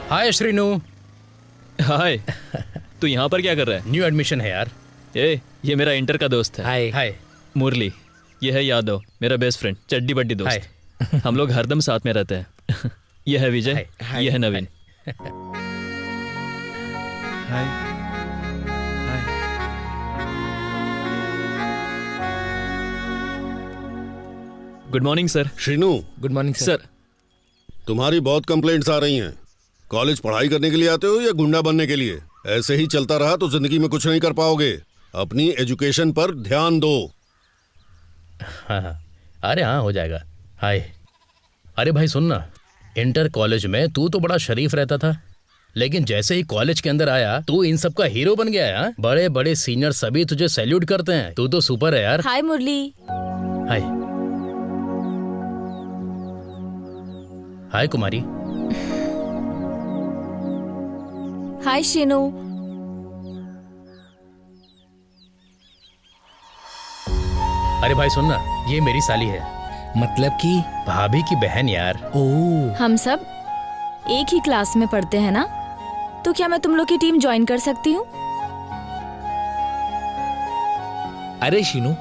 हाय श्रीनु।
हाय। तू यहाँ पर क्या कर रहा है?
न्यू एडमिशन है यार।
ये मेरा इंटर का दोस्त है।
हाय हाय।
मुरली। ये है यादव, मेरा बेस्ट फ्रेंड, चड्डी बड्डी दोस्त। हम लोग हरदम साथ में रहते हैं। ये है विजय, ये है Naveen.
Hi.
Good morning sir.
Srinu.
Good morning
sir.
तुम्हारी बहुत कंप्लेंट्स आ रही हैं। कॉलेज पढ़ाई करने के लिए आते हो या गुंडा बनने के लिए? ऐसे ही चलता रहा तो जिंदगी में कुछ नहीं कर पाओगे। अपनी एजुकेशन पर ध्यान दो।
हाँ। अरे हाँ, हो जाएगा। हाय। अरे भाई सुन ना, इंटर कॉलेज में तू तो बड़ा शरीफ रहता था, लेकिन जैसे ही कॉलेज के अंदर आया तू इन सब का हीरो बन गया है। बड़े बड़े सीनियर सभी तुझे सैल्यूट करते हैं। तू तो सुपर है यार।
हाय मुरली।
हाय। हाय कुमारी।
हाय शीनू।
अरे भाई सुन ना, ये मेरी साली है।
मतलब कि
भाभी की बहन यार।
ओह,
हम सब एक ही क्लास में पढ़ते हैं ना, तो क्या मैं तुम लोग की टीम ज्वाइन कर सकती हूँ?
अरे शीनू,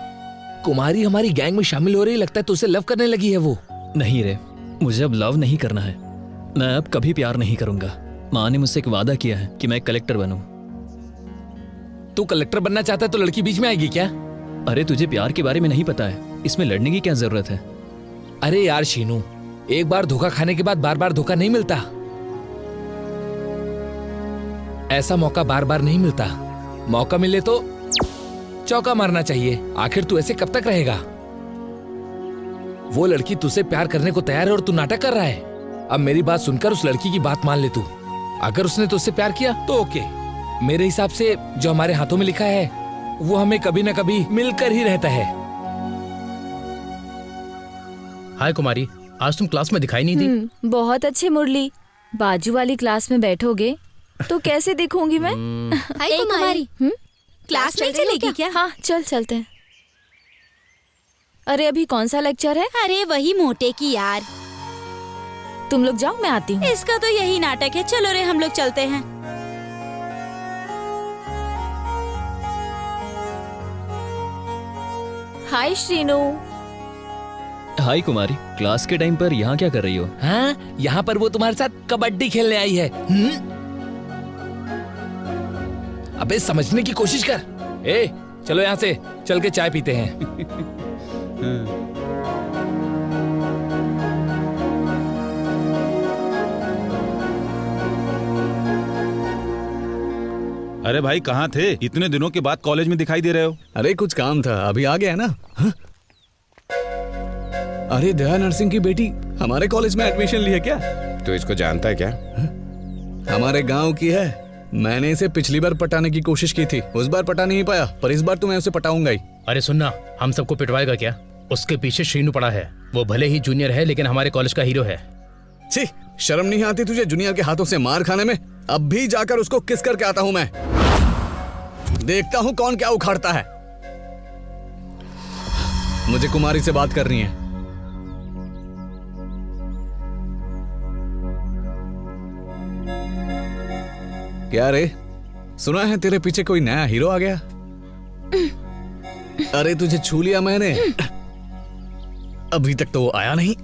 कुमारी हमारी गैंग में शामिल हो रही, लगता है तुझसे लव करने लगी है वो।
नहीं रे, मुझे अब लव नहीं करना है। मैं अब कभी प्यार नहीं करूंगा। माँ ने मुझसे एक वादा किया है कि मैं कलेक्टर बनूं।
तू कलेक्टर बनना चाहता है तो लड़की बीच में आएगी क्या?
अरे तुझे प्यार के बारे में नहीं पता है, इसमें लड़ने की क्या जरूरत है?
अरे यार शीनू, एक बार धोखा खाने के बाद बार बार धोखा नहीं मिलता। ऐसा मौका बार बार नहीं मिलता। मौका मिले तो चौका मारना चाहिए। आखिर तू ऐसे कब तक रहेगा? वो लड़की तुझसे प्यार करने को तैयार है और तू नाटक कर रहा है। अब मेरी बात सुनकर उस लड़की की बात मान ले तू। अगर उसने तुझसे प्यार किया तो ओके। मेरे हिसाब से जो हमारे हाथों में लिखा है वो हमें कभी ना कभी मिलकर ही रहता है।
हाय कुमारी, आज तुम क्लास में दिखाई नहीं दी।
बहुत अच्छे मुरली, बाजू वाली क्लास में बैठोगे तो कैसे दिखूंगी मैं?
हाय कुमारी,
क्लास
नहीं चलेगी क्या?
हाँ चल चलते हैं। अरे अभी कौन सा लेक्चर है?
अरे वही मोटे की यार।
तुम लोग जाओ, मैं आती हूँ।
इसका तो यही नाटक है। चलो रे, हम लोग चलते हैं।
हाय श्रीनू।
हाय कुमारी, क्लास के टाइम पर यहाँ क्या कर रही हो?
हाँ, यहाँ पर वो तुम्हारे साथ कबड्डी खेलने आई है। अबे समझने की कोशिश कर। ए, चलो यहाँ से चल के चाय पीते हैं।
अरे भाई कहाँ थे? इतने दिनों के बाद कॉलेज में दिखाई दे रहे हो।
अरे कुछ काम था, अभी आ गया ना। हाँ? अरे दया नर्सिंग की बेटी हमारे कॉलेज में एडमिशन लिया क्या?
तो इसको जानता है क्या?
हमारे गांव की है। मैंने इसे पिछली बार पटाने की कोशिश की थी, उस बार पटा नहीं पाया, पर इस बार तो मैं उसे पटाऊंगा ही।
अरे सुनना, हम सबको पिटवाएगा क्या? उसके पीछे शीनू पड़ा है। वो भले ही जूनियर है लेकिन हमारे कॉलेज का हीरो है।
छी, शर्म नहीं आती तुझे जूनियर के हाथों से मार खाने में? अब भी जाकर उसको किस करके आता हूं मैं। देखता हूं कौन क्या उखाड़ता है। मुझे कुमारी से बात करनी है। क्या रे, सुना है तेरे पीछे कोई नया हीरो आ गया? अरे तुझे छू लिया मैंने, अभी तक तो वो आया नहीं।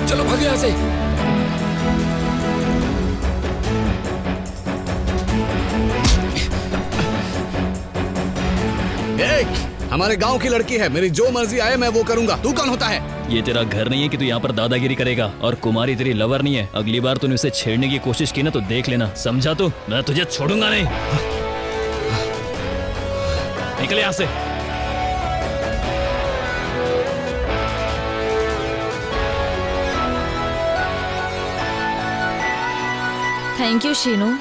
चलो भाग यहाँ से।
हमारे गांव की लड़की है, मेरी जो मर्जी आए मैं वो करूंगा। तू कौन होता है?
ये तेरा घर नहीं है कि तू यहाँ पर दादागिरी करेगा। और कुमारी तेरी लवर नहीं है। अगली बार तूने उसे छेड़ने की कोशिश की ना तो देख लेना, समझा? तो मैं तुझे छोड़ूंगा नहीं। निकले यहाँ से।
Thank you Sheenu.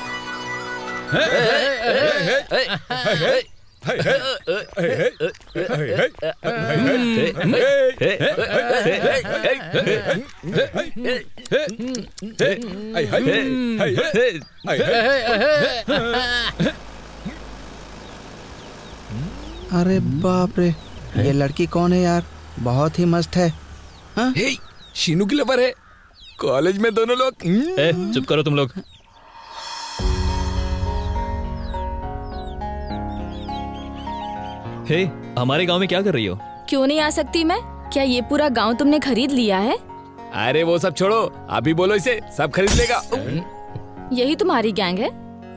अरे बाप रे, ये लड़की कौन है यार? बहुत ही मस्त है। हाँ?
शीनू की लवर है। कॉलेज में दोनों लोग।
चुप करो तुम लोग। हे, हमारे गांव में क्या कर रही हो?
क्यों नहीं आ सकती मैं? क्या ये पूरा गांव तुमने खरीद लिया है?
अरे वो सब छोड़ो, अभी बोलो इसे, सब खरीद लेगा।
यही तुम्हारी गैंग है?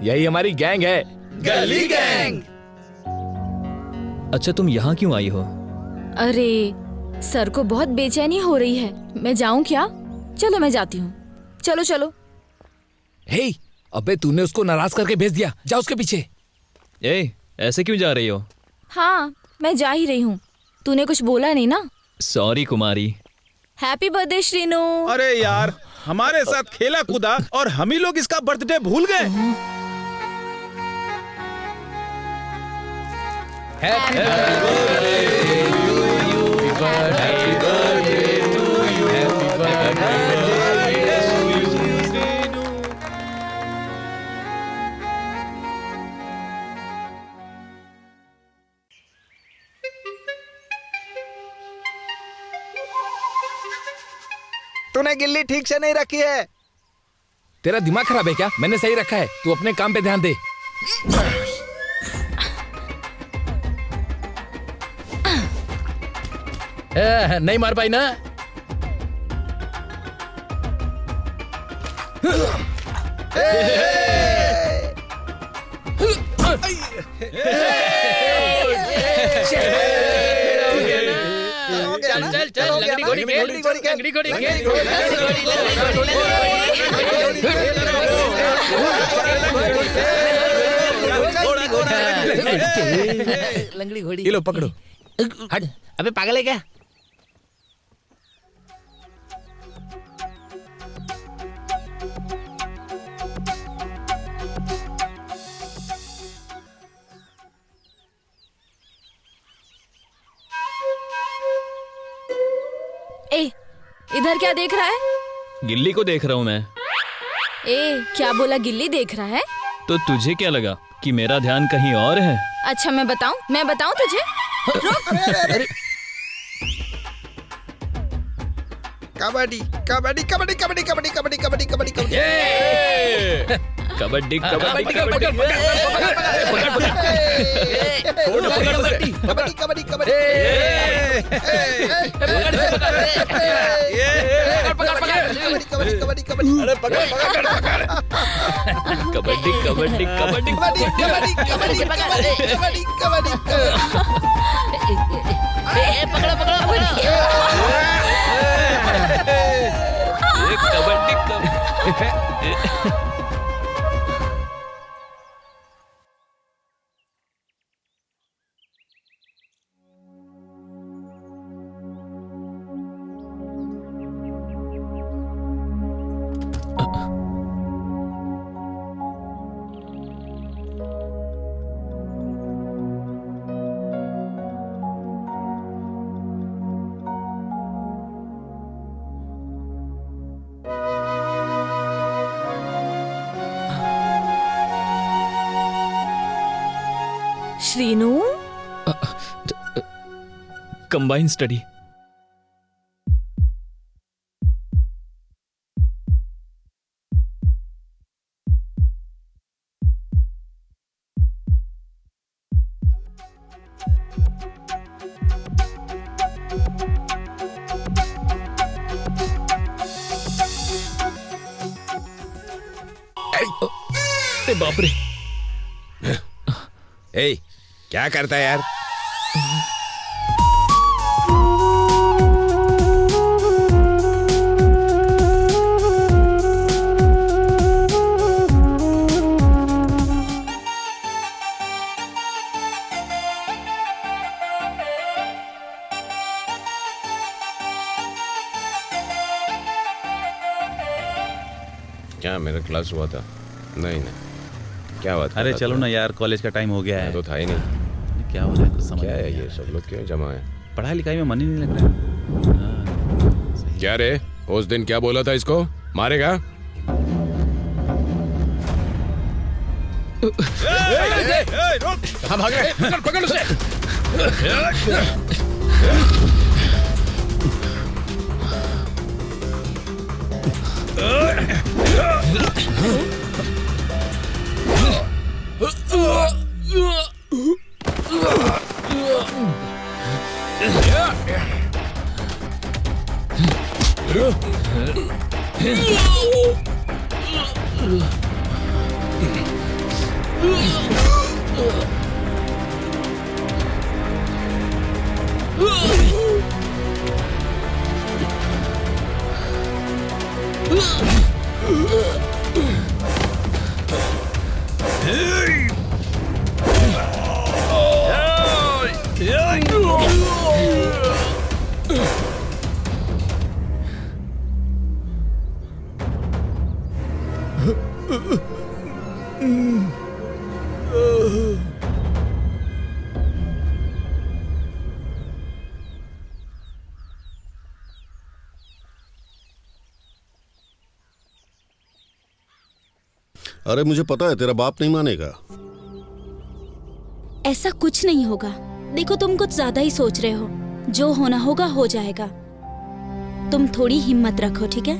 यही हमारी गैंग है, गली गैंग।
अच्छा, तुम यहाँ क्यों आई हो?
अरे सर को बहुत बेचैनी हो रही है। मैं जाऊँ क्या? चलो मैं जाती हूँ। चलो चलो।
हे, अबे तूने उसको नाराज करके भेज दिया, जा उसके पीछे।
ए, ऐसे क्यों जा रही हो?
हाँ, मैं जा ही रही हूँ। तूने कुछ बोला नहीं ना?
Sorry Kumari.
Happy birthday Srinu.
अरे यार, हमारे साथ खेला कूदा और हम ही लोग इसका बर्थडे भूल गए।
Happy birthday to you, happy birthday to you, happy birthday Srinu.
तूने गिल्ली ठीक से नहीं रखी है।
तेरा दिमाग खराब है क्या? मैंने सही रखा है, तू अपने काम पे ध्यान दे।
नहीं मार पाई ना?
चल चल लंगड़ी घोड़ी खेल, लंगड़ी घोड़ी खेल, लंगड़ी घोड़ी।
ये लो पकड़ो।
हट, अबे पागल है क्या?
ए, इधर क्या देख रहा है?
गिल्ली को देख रहा हूँ मैं।
ए, क्या बोला? गिल्ली देख रहा है?
तो तुझे क्या लगा कि मेरा ध्यान कहीं और है?
अच्छा मैं बताऊं तुझे? रुक।
Kabaddi kabaddi kabaddi kabaddi kabaddi kabaddi kabaddi kabaddi kabaddi
kabaddi kabaddi
kabaddi kabaddi
kabaddi kabaddi kabaddi
Srinu,
combine study. बाप रे।
ए, क्या करता है यार? क्या मेरा क्लास हुआ था? नहीं क्या बात?
अरे चलो ना यार, कॉलेज का टाइम हो गया है।
तो था ही नहीं।
क्या हो रहा है कुछ समझ
क्या है ये सब लोग क्यों जमा है?
पढ़ाई लिखाई में मन ही नहीं लग रहा है।
क्या रे, उस दिन क्या बोला था? इसको मारेगा?
कहाँ भाग रहे? पकड़ उसे।
अरे मुझे पता है तेरा बाप नहीं मानेगा।
ऐसा कुछ नहीं होगा। देखो तुम कुछ ज्यादा ही सोच रहे हो। जो होना होगा हो जाएगा। तुम थोड़ी हिम्मत रखो, ठीक है?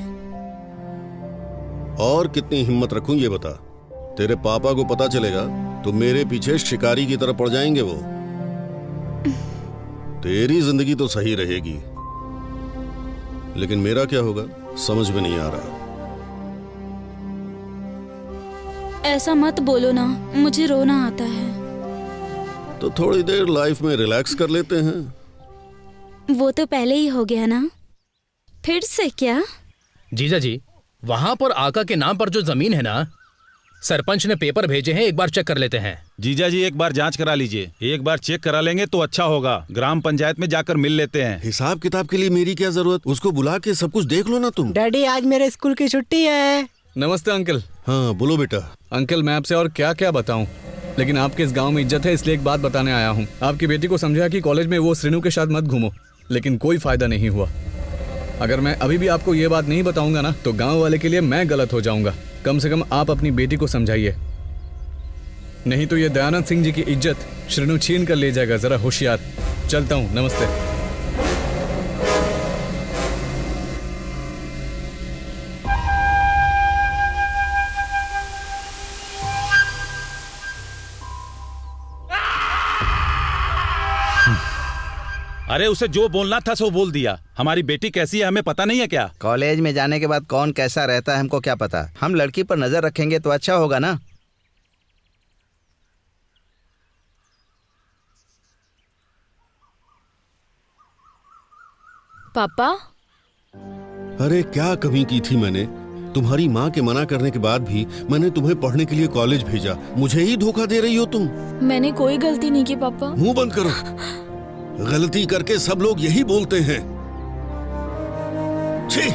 और कितनी हिम्मत रखूं ये बता। तेरे पापा को पता चलेगा तो मेरे पीछे शिकारी की तरह पड़ जाएंगे वो। तेरी जिंदगी तो सही रहेगी, लेकिन मेरा क्या होगा समझ में नहीं आ रहा।
ऐसा मत बोलो ना, मुझे रोना आता है।
तो थोड़ी देर लाइफ में रिलैक्स कर लेते हैं।
वो तो पहले ही हो गया ना, फिर से क्या?
जीजा जी, वहाँ पर आका के नाम पर जो जमीन है ना, सरपंच ने पेपर भेजे हैं, एक बार चेक कर लेते हैं।
जीजा जी एक बार जांच करा लीजिए। एक बार चेक करा लेंगे तो अच्छा होगा। ग्राम पंचायत में जाकर मिल लेते हैं।
हिसाब किताब के लिए मेरी क्या जरूरत, उसको बुला के सब कुछ देख लो ना तुम।
डैडी आज मेरे स्कूल की छुट्टी है।
नमस्ते अंकल।
हाँ बोलो बेटा।
अंकल मैं आपसे और क्या क्या बताऊं, लेकिन आपके इस गांव में इज्जत है इसलिए एक बात बताने आया हूं। आपकी बेटी को समझाया कि कॉलेज में वो श्रीनू के साथ मत घूमो, लेकिन कोई फायदा नहीं हुआ। अगर मैं अभी भी आपको ये बात नहीं बताऊंगा ना तो गांव वाले के लिए मैं गलत हो जाऊंगा। कम से कम आप अपनी बेटी को समझाइए, नहीं तो ये दयानंद सिंह जी की इज्जत श्रीनू छीन कर ले जाएगा। जरा होशियार। चलता हूँ, नमस्ते।
अरे उसे जो बोलना था सो बोल दिया। हमारी बेटी कैसी है हमें पता नहीं है क्या?
कॉलेज में जाने के बाद कौन कैसा रहता है हमको क्या पता। हम लड़की पर नजर रखेंगे तो अच्छा होगा ना।
पापा,
अरे क्या कमी की थी मैंने? तुम्हारी माँ के मना करने के बाद भी मैंने तुम्हें पढ़ने के लिए कॉलेज भेजा। मुझे ही धोखा दे रही हो तुम।
मैंने कोई गलती नहीं की पापा।
मुंह बंद करो। गलती करके सब लोग यही बोलते हैं। छी,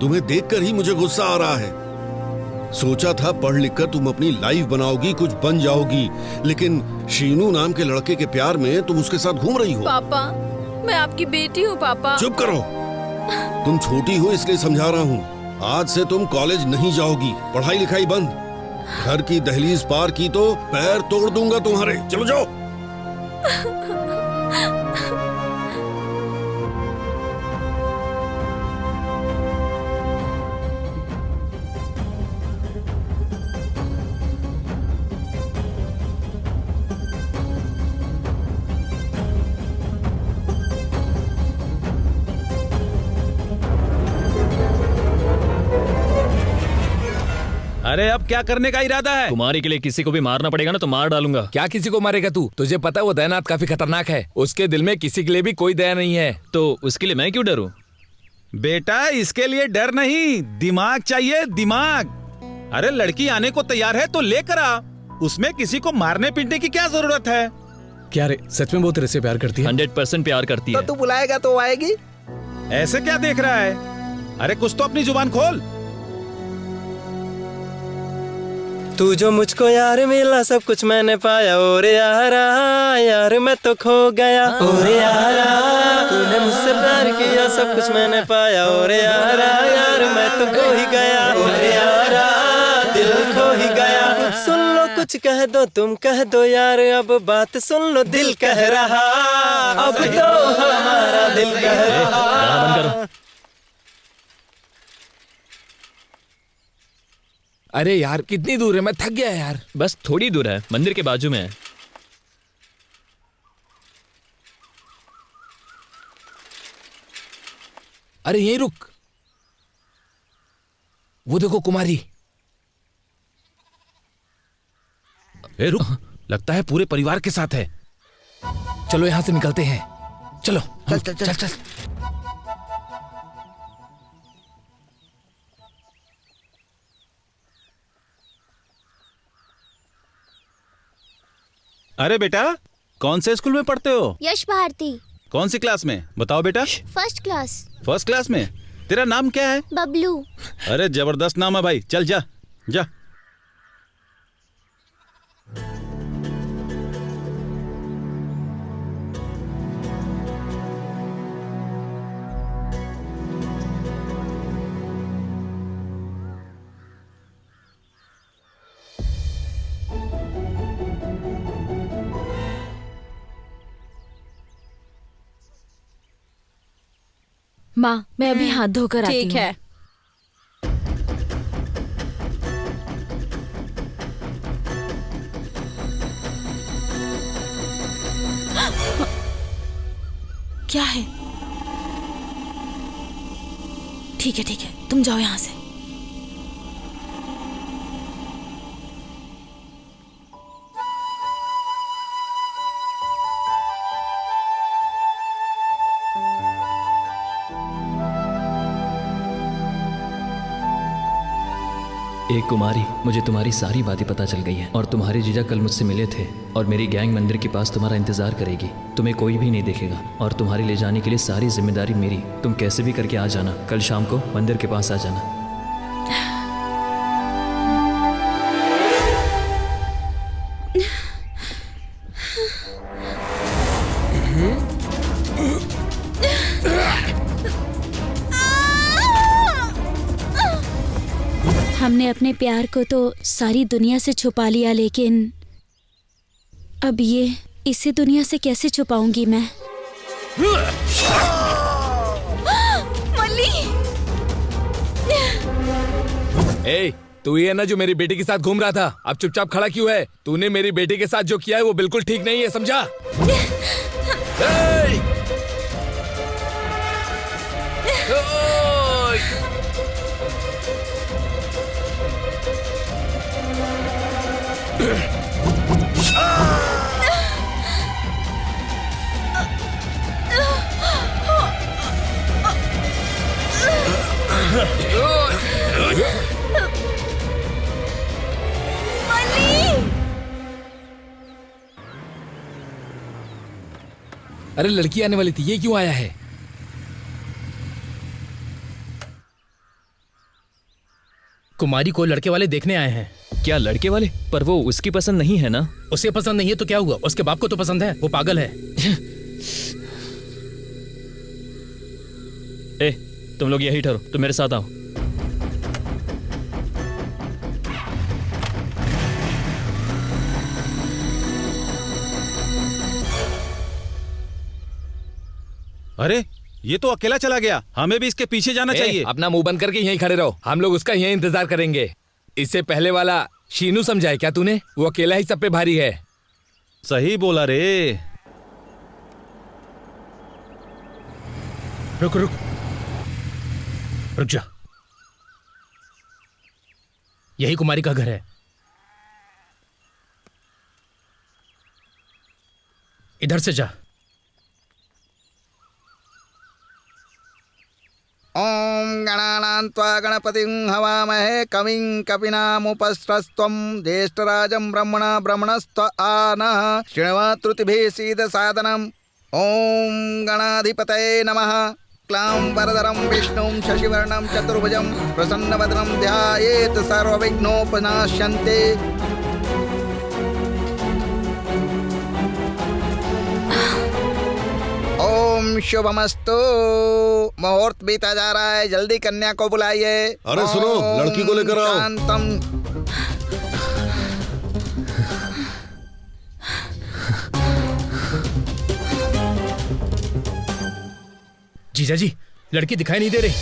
तुम्हें देखकर ही मुझे गुस्सा आ रहा है। सोचा था पढ़ लिख कर तुम अपनी लाइफ बनाओगी, कुछ बन जाओगी, लेकिन शीनू नाम के लड़के के प्यार में तुम उसके साथ घूम रही हो।
पापा, मैं आपकी बेटी हूँ पापा।
चुप करो। तुम छोटी हो इसलिए समझा रहा हूँ। आज से तुम कॉलेज नहीं जाओगी, पढ़ाई लिखाई बंद। घर की दहलीज पार की तो पैर तोड़ दूंगा तुम्हारे। चलो जाओ।
अरे अब क्या करने का इरादा है?
तुम्हारे के लिए किसी को भी मारना पड़ेगा ना तो मार डालूंगा।
क्या किसी को मारेगा तू? तुझे पता है वो दयानाथ काफी खतरनाक है। उसके दिल में किसी के लिए भी कोई दया नहीं है।
तो उसके लिए मैं क्यों डरूं?
बेटा इसके लिए डर नहीं, दिमाग चाहिए, दिमाग। अरे लड़की आने को तैयार है तो लेकर आ। उसमें किसी को मारने पीटने की क्या जरूरत है?
क्या रे, सच में वो तेरे से प्यार करती है?
100% प्यार करती है।
तो तू बुलाएगा तो आएगी।
ऐसे क्या देख रहा है? अरे कुछ तो अपनी जुबान खोल।
तू जो मुझको यार मिला सब कुछ मैंने पाया। और यारा यार मैं तो खो गया। और यारा तूने मुझसे प्यार किया सब कुछ मैंने पाया। और यारा यार मैं तो खो ही गया। और यारा दिल खो ही गया। कुछ सुन लो कुछ कह दो तुम कह दो यार। अब बात सुन लो दिल कह रहा। अब तो हमारा दिल कह रहा।
अरे यार कितनी दूर है, मैं थक गया यार।
बस थोड़ी दूर है, मंदिर के बाजू में है।
अरे यहीं रुक। वो देखो कुमारी।
ए रुक, लगता है पूरे परिवार के साथ है।
चलो यहां से निकलते हैं। चलो
चल चल चल,
चल, चल।
अरे बेटा कौन से स्कूल में पढ़ते हो?
यश भारती।
कौन सी क्लास में बताओ बेटा?
First class.
फर्स्ट क्लास में। तेरा नाम क्या है?
बबलू।
अरे जबरदस्त नाम है भाई। चल जा जा।
माँ मैं अभी हाथ धोकर आती
ठीक
हूँ।
है।
क्या है? ठीक है ठीक है, तुम जाओ यहाँ से।
एक कुमारी, मुझे तुम्हारी सारी बातें पता चल गई है और तुम्हारे जीजा कल मुझसे मिले थे और मेरी गैंग मंदिर के पास तुम्हारा इंतजार करेगी। तुम्हें कोई भी नहीं देखेगा और तुम्हारे ले जाने के लिए सारी जिम्मेदारी मेरी। तुम कैसे भी करके आ जाना, कल शाम को मंदिर के पास आ जाना।
हमने अपने प्यार को तो सारी दुनिया से छुपा लिया, लेकिन अब ये इसे दुनिया से कैसे छुपाऊंगी मैं? मल्ली!
ए, तू ये ना जो मेरी बेटी के साथ घूम रहा था, अब चुपचाप खड़ा क्यों है? तूने मेरी बेटी के साथ जो किया है वो बिल्कुल ठीक नहीं है, समझा? अरे लड़की आने वाली थी, ये क्यों आया है?
कुमारी को लड़के वाले देखने आए हैं।
क्या लड़के वाले? पर वो उसकी पसंद नहीं है ना?
उसे पसंद नहीं है तो क्या हुआ? उसके बाप को तो पसंद है, वो पागल है।
ए, तुम लोग यही ठहरो, तुम मेरे साथ आओ।
अरे ये तो अकेला चला गया, हमें भी इसके पीछे जाना चाहिए।
अपना मुंह बंद करके यहीं खड़े रहो, हम लोग उसका यहीं इंतजार करेंगे। इससे पहले वाला शीनू समझा है क्या तूने? वो अकेला ही सब पे भारी है।
सही बोला रे।
रुक रुक रुक जा, यही कुमारी का घर है। इधर से जा।
ओम गणानां त्वा गणपतिं हवामहे कविं कपिनामुपस्रस्त्वं ज्येष्ठराजं ब्रह्मणा ब्रह्मणस्त्व आनः शृण्वत्रुतिभिः सीदसादनम्। ओम गणाधिपतये नमः। क्लां वरदरं विष्णुं शशिवर्णं चतुर्भुजं प्रसन्नवदनं ध्यायेत् सर्वविघ्नोपनाश्यन्ते। ओम शुभमस्तु। मुहूर्त बीता जा रहा है, जल्दी कन्या को बुलाइए।
अरे सुनो, लड़की को लेकर आओ।
शांतम।
जीजा जी, लड़की दिखाई नहीं दे रही।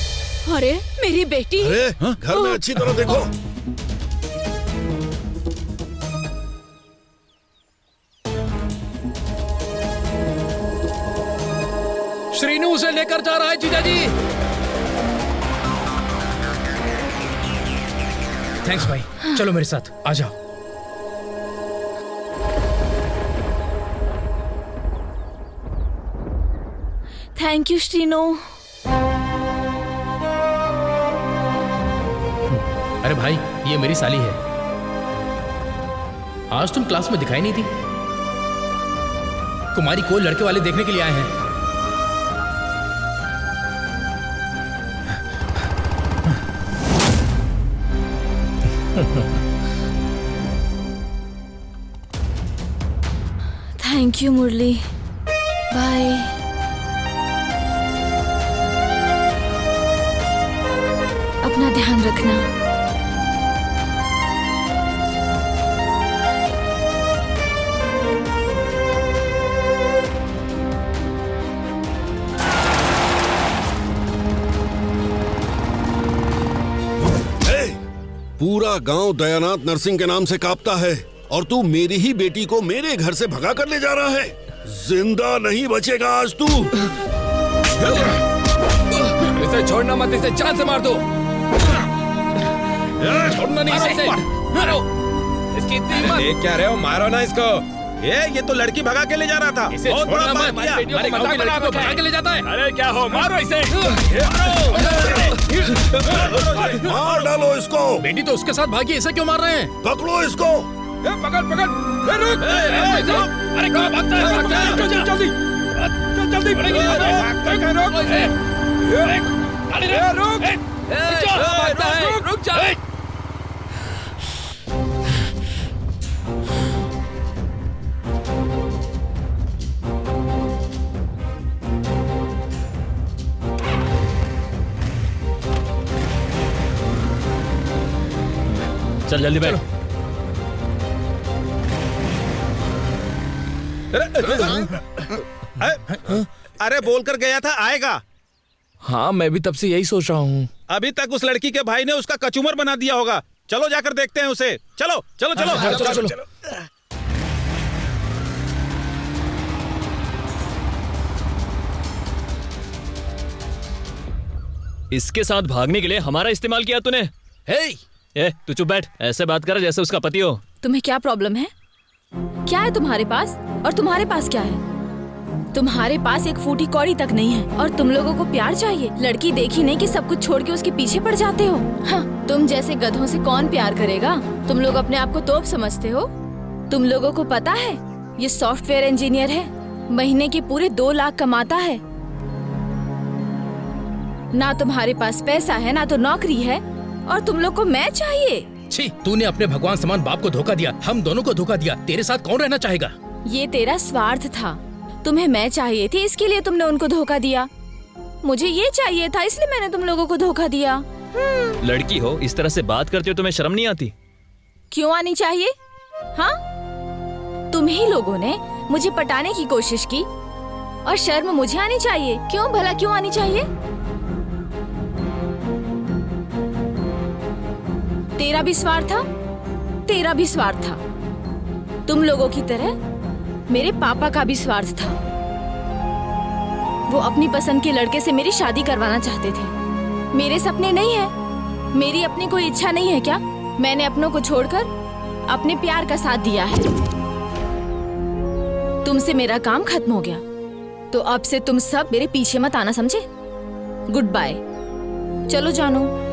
अरे मेरी बेटी!
अरे घर में अच्छी तरह देखो।
श्रीनू उसे लेकर जा रहा है जीजा जी। थैंक्स भाई, चलो मेरे साथ आ जाओ।
Thank you Srinu.
अरे भाई, ये मेरी साली है। आज तुम क्लास में दिखाई नहीं थी। कुमारी को लड़के वाले देखने के लिए आए हैं।
Thank you Murali, bye. अपना ध्यान रखना।
पूरा गांव दयानाथ नरसिंह के नाम से कांपता है और तू मेरी ही बेटी को मेरे घर से भगा कर ले जा रहा है। जिंदा नहीं बचेगा आज तू।
इसे छोड़ना मत, इसे जान से मार दो। छोड़ना नहीं इसे, मारो। इसकी इतनी हिम्मत।
देख क्या रहे हो, मारो ना इसको।
ये तो लड़की भगा के ले जा रहा था।
इसे
बहुत बड़ा
छोड़ना
पाप
मत,
किया।
हमारे गांव की लड़की को भगा के ले जाता है। अरे क्या हो, मारो इसे।
मार डालो इसको।
बेटी तो उसके साथ भागी, इसे क्यों मार रहे हैं?
पकड़ो इसको।
पकड़ पकड़। रुक। अरे कहाँ भागता है? चल जल्दी। चल जल्दी। रुक जा।
चल जल्दी बैठ।
अरे बोलकर गया था आएगा।
हाँ मैं भी तब से यही सोच रहा हूँ।
अभी तक उस लड़की के भाई ने उसका कचूमर बना दिया होगा। चलो जाकर देखते हैं उसे। चलो चलो चलो
चलो चलो, चलो।
इसके साथ भागने के लिए हमारा इस्तेमाल किया तूने। ए, तू चुप बैठ। ऐसे बात कर जैसे उसका पति हो।
तुम्हें क्या प्रॉब्लम है? क्या है तुम्हारे पास और तुम्हारे पास क्या है? तुम्हारे पास एक फूटी कौड़ी तक नहीं है और तुम लोगों को प्यार चाहिए। लड़की देखी नहीं कि सब कुछ छोड़ के उसके पीछे पड़ जाते हो। हाँ, तुम जैसे गधों से कौन प्यार करेगा? तुम लोग अपने आप को तोप समझते हो। तुम लोगों को पता है ये सॉफ्टवेयर इंजीनियर है, महीने के पूरे 2 लाख कमाता है। ना तुम्हारे पास पैसा है ना तो नौकरी है और तुम लोग को मैं चाहिए।
छी, तूने अपने भगवान समान बाप को धोखा दिया, हम दोनों को धोखा दिया। तेरे साथ कौन रहना चाहेगा?
ये तेरा स्वार्थ था। तुम्हें मैं चाहिए थी, इसके लिए तुमने उनको धोखा दिया। मुझे ये चाहिए था, इसलिए मैंने तुम लोगों को धोखा दिया।
लड़की हो, इस तरह से बात करते हो, तुम्हें शर्म नहीं आती?
क्यों आनी चाहिए? हाँ, तुम ही लोगों ने मुझे पटाने की कोशिश की और शर्म मुझे आनी चाहिए। क्यों भला, क्यों आनी चाहिए? तेरा भी स्वार्थ था, तेरा भी स्वार्थ था। तुम लोगों की तरह मेरे पापा का भी स्वार्थ था। वो अपनी पसंद के लड़के से मेरी शादी करवाना चाहते थे। मेरे सपने नहीं है, मेरी अपनी कोई इच्छा नहीं है क्या? मैंने अपनों को छोड़कर अपने प्यार का साथ दिया है। तुमसे मेरा काम खत्म हो गया, तो अब से तुम सब मेरे पीछे मत आना, समझे? Goodbye. चलो जानू।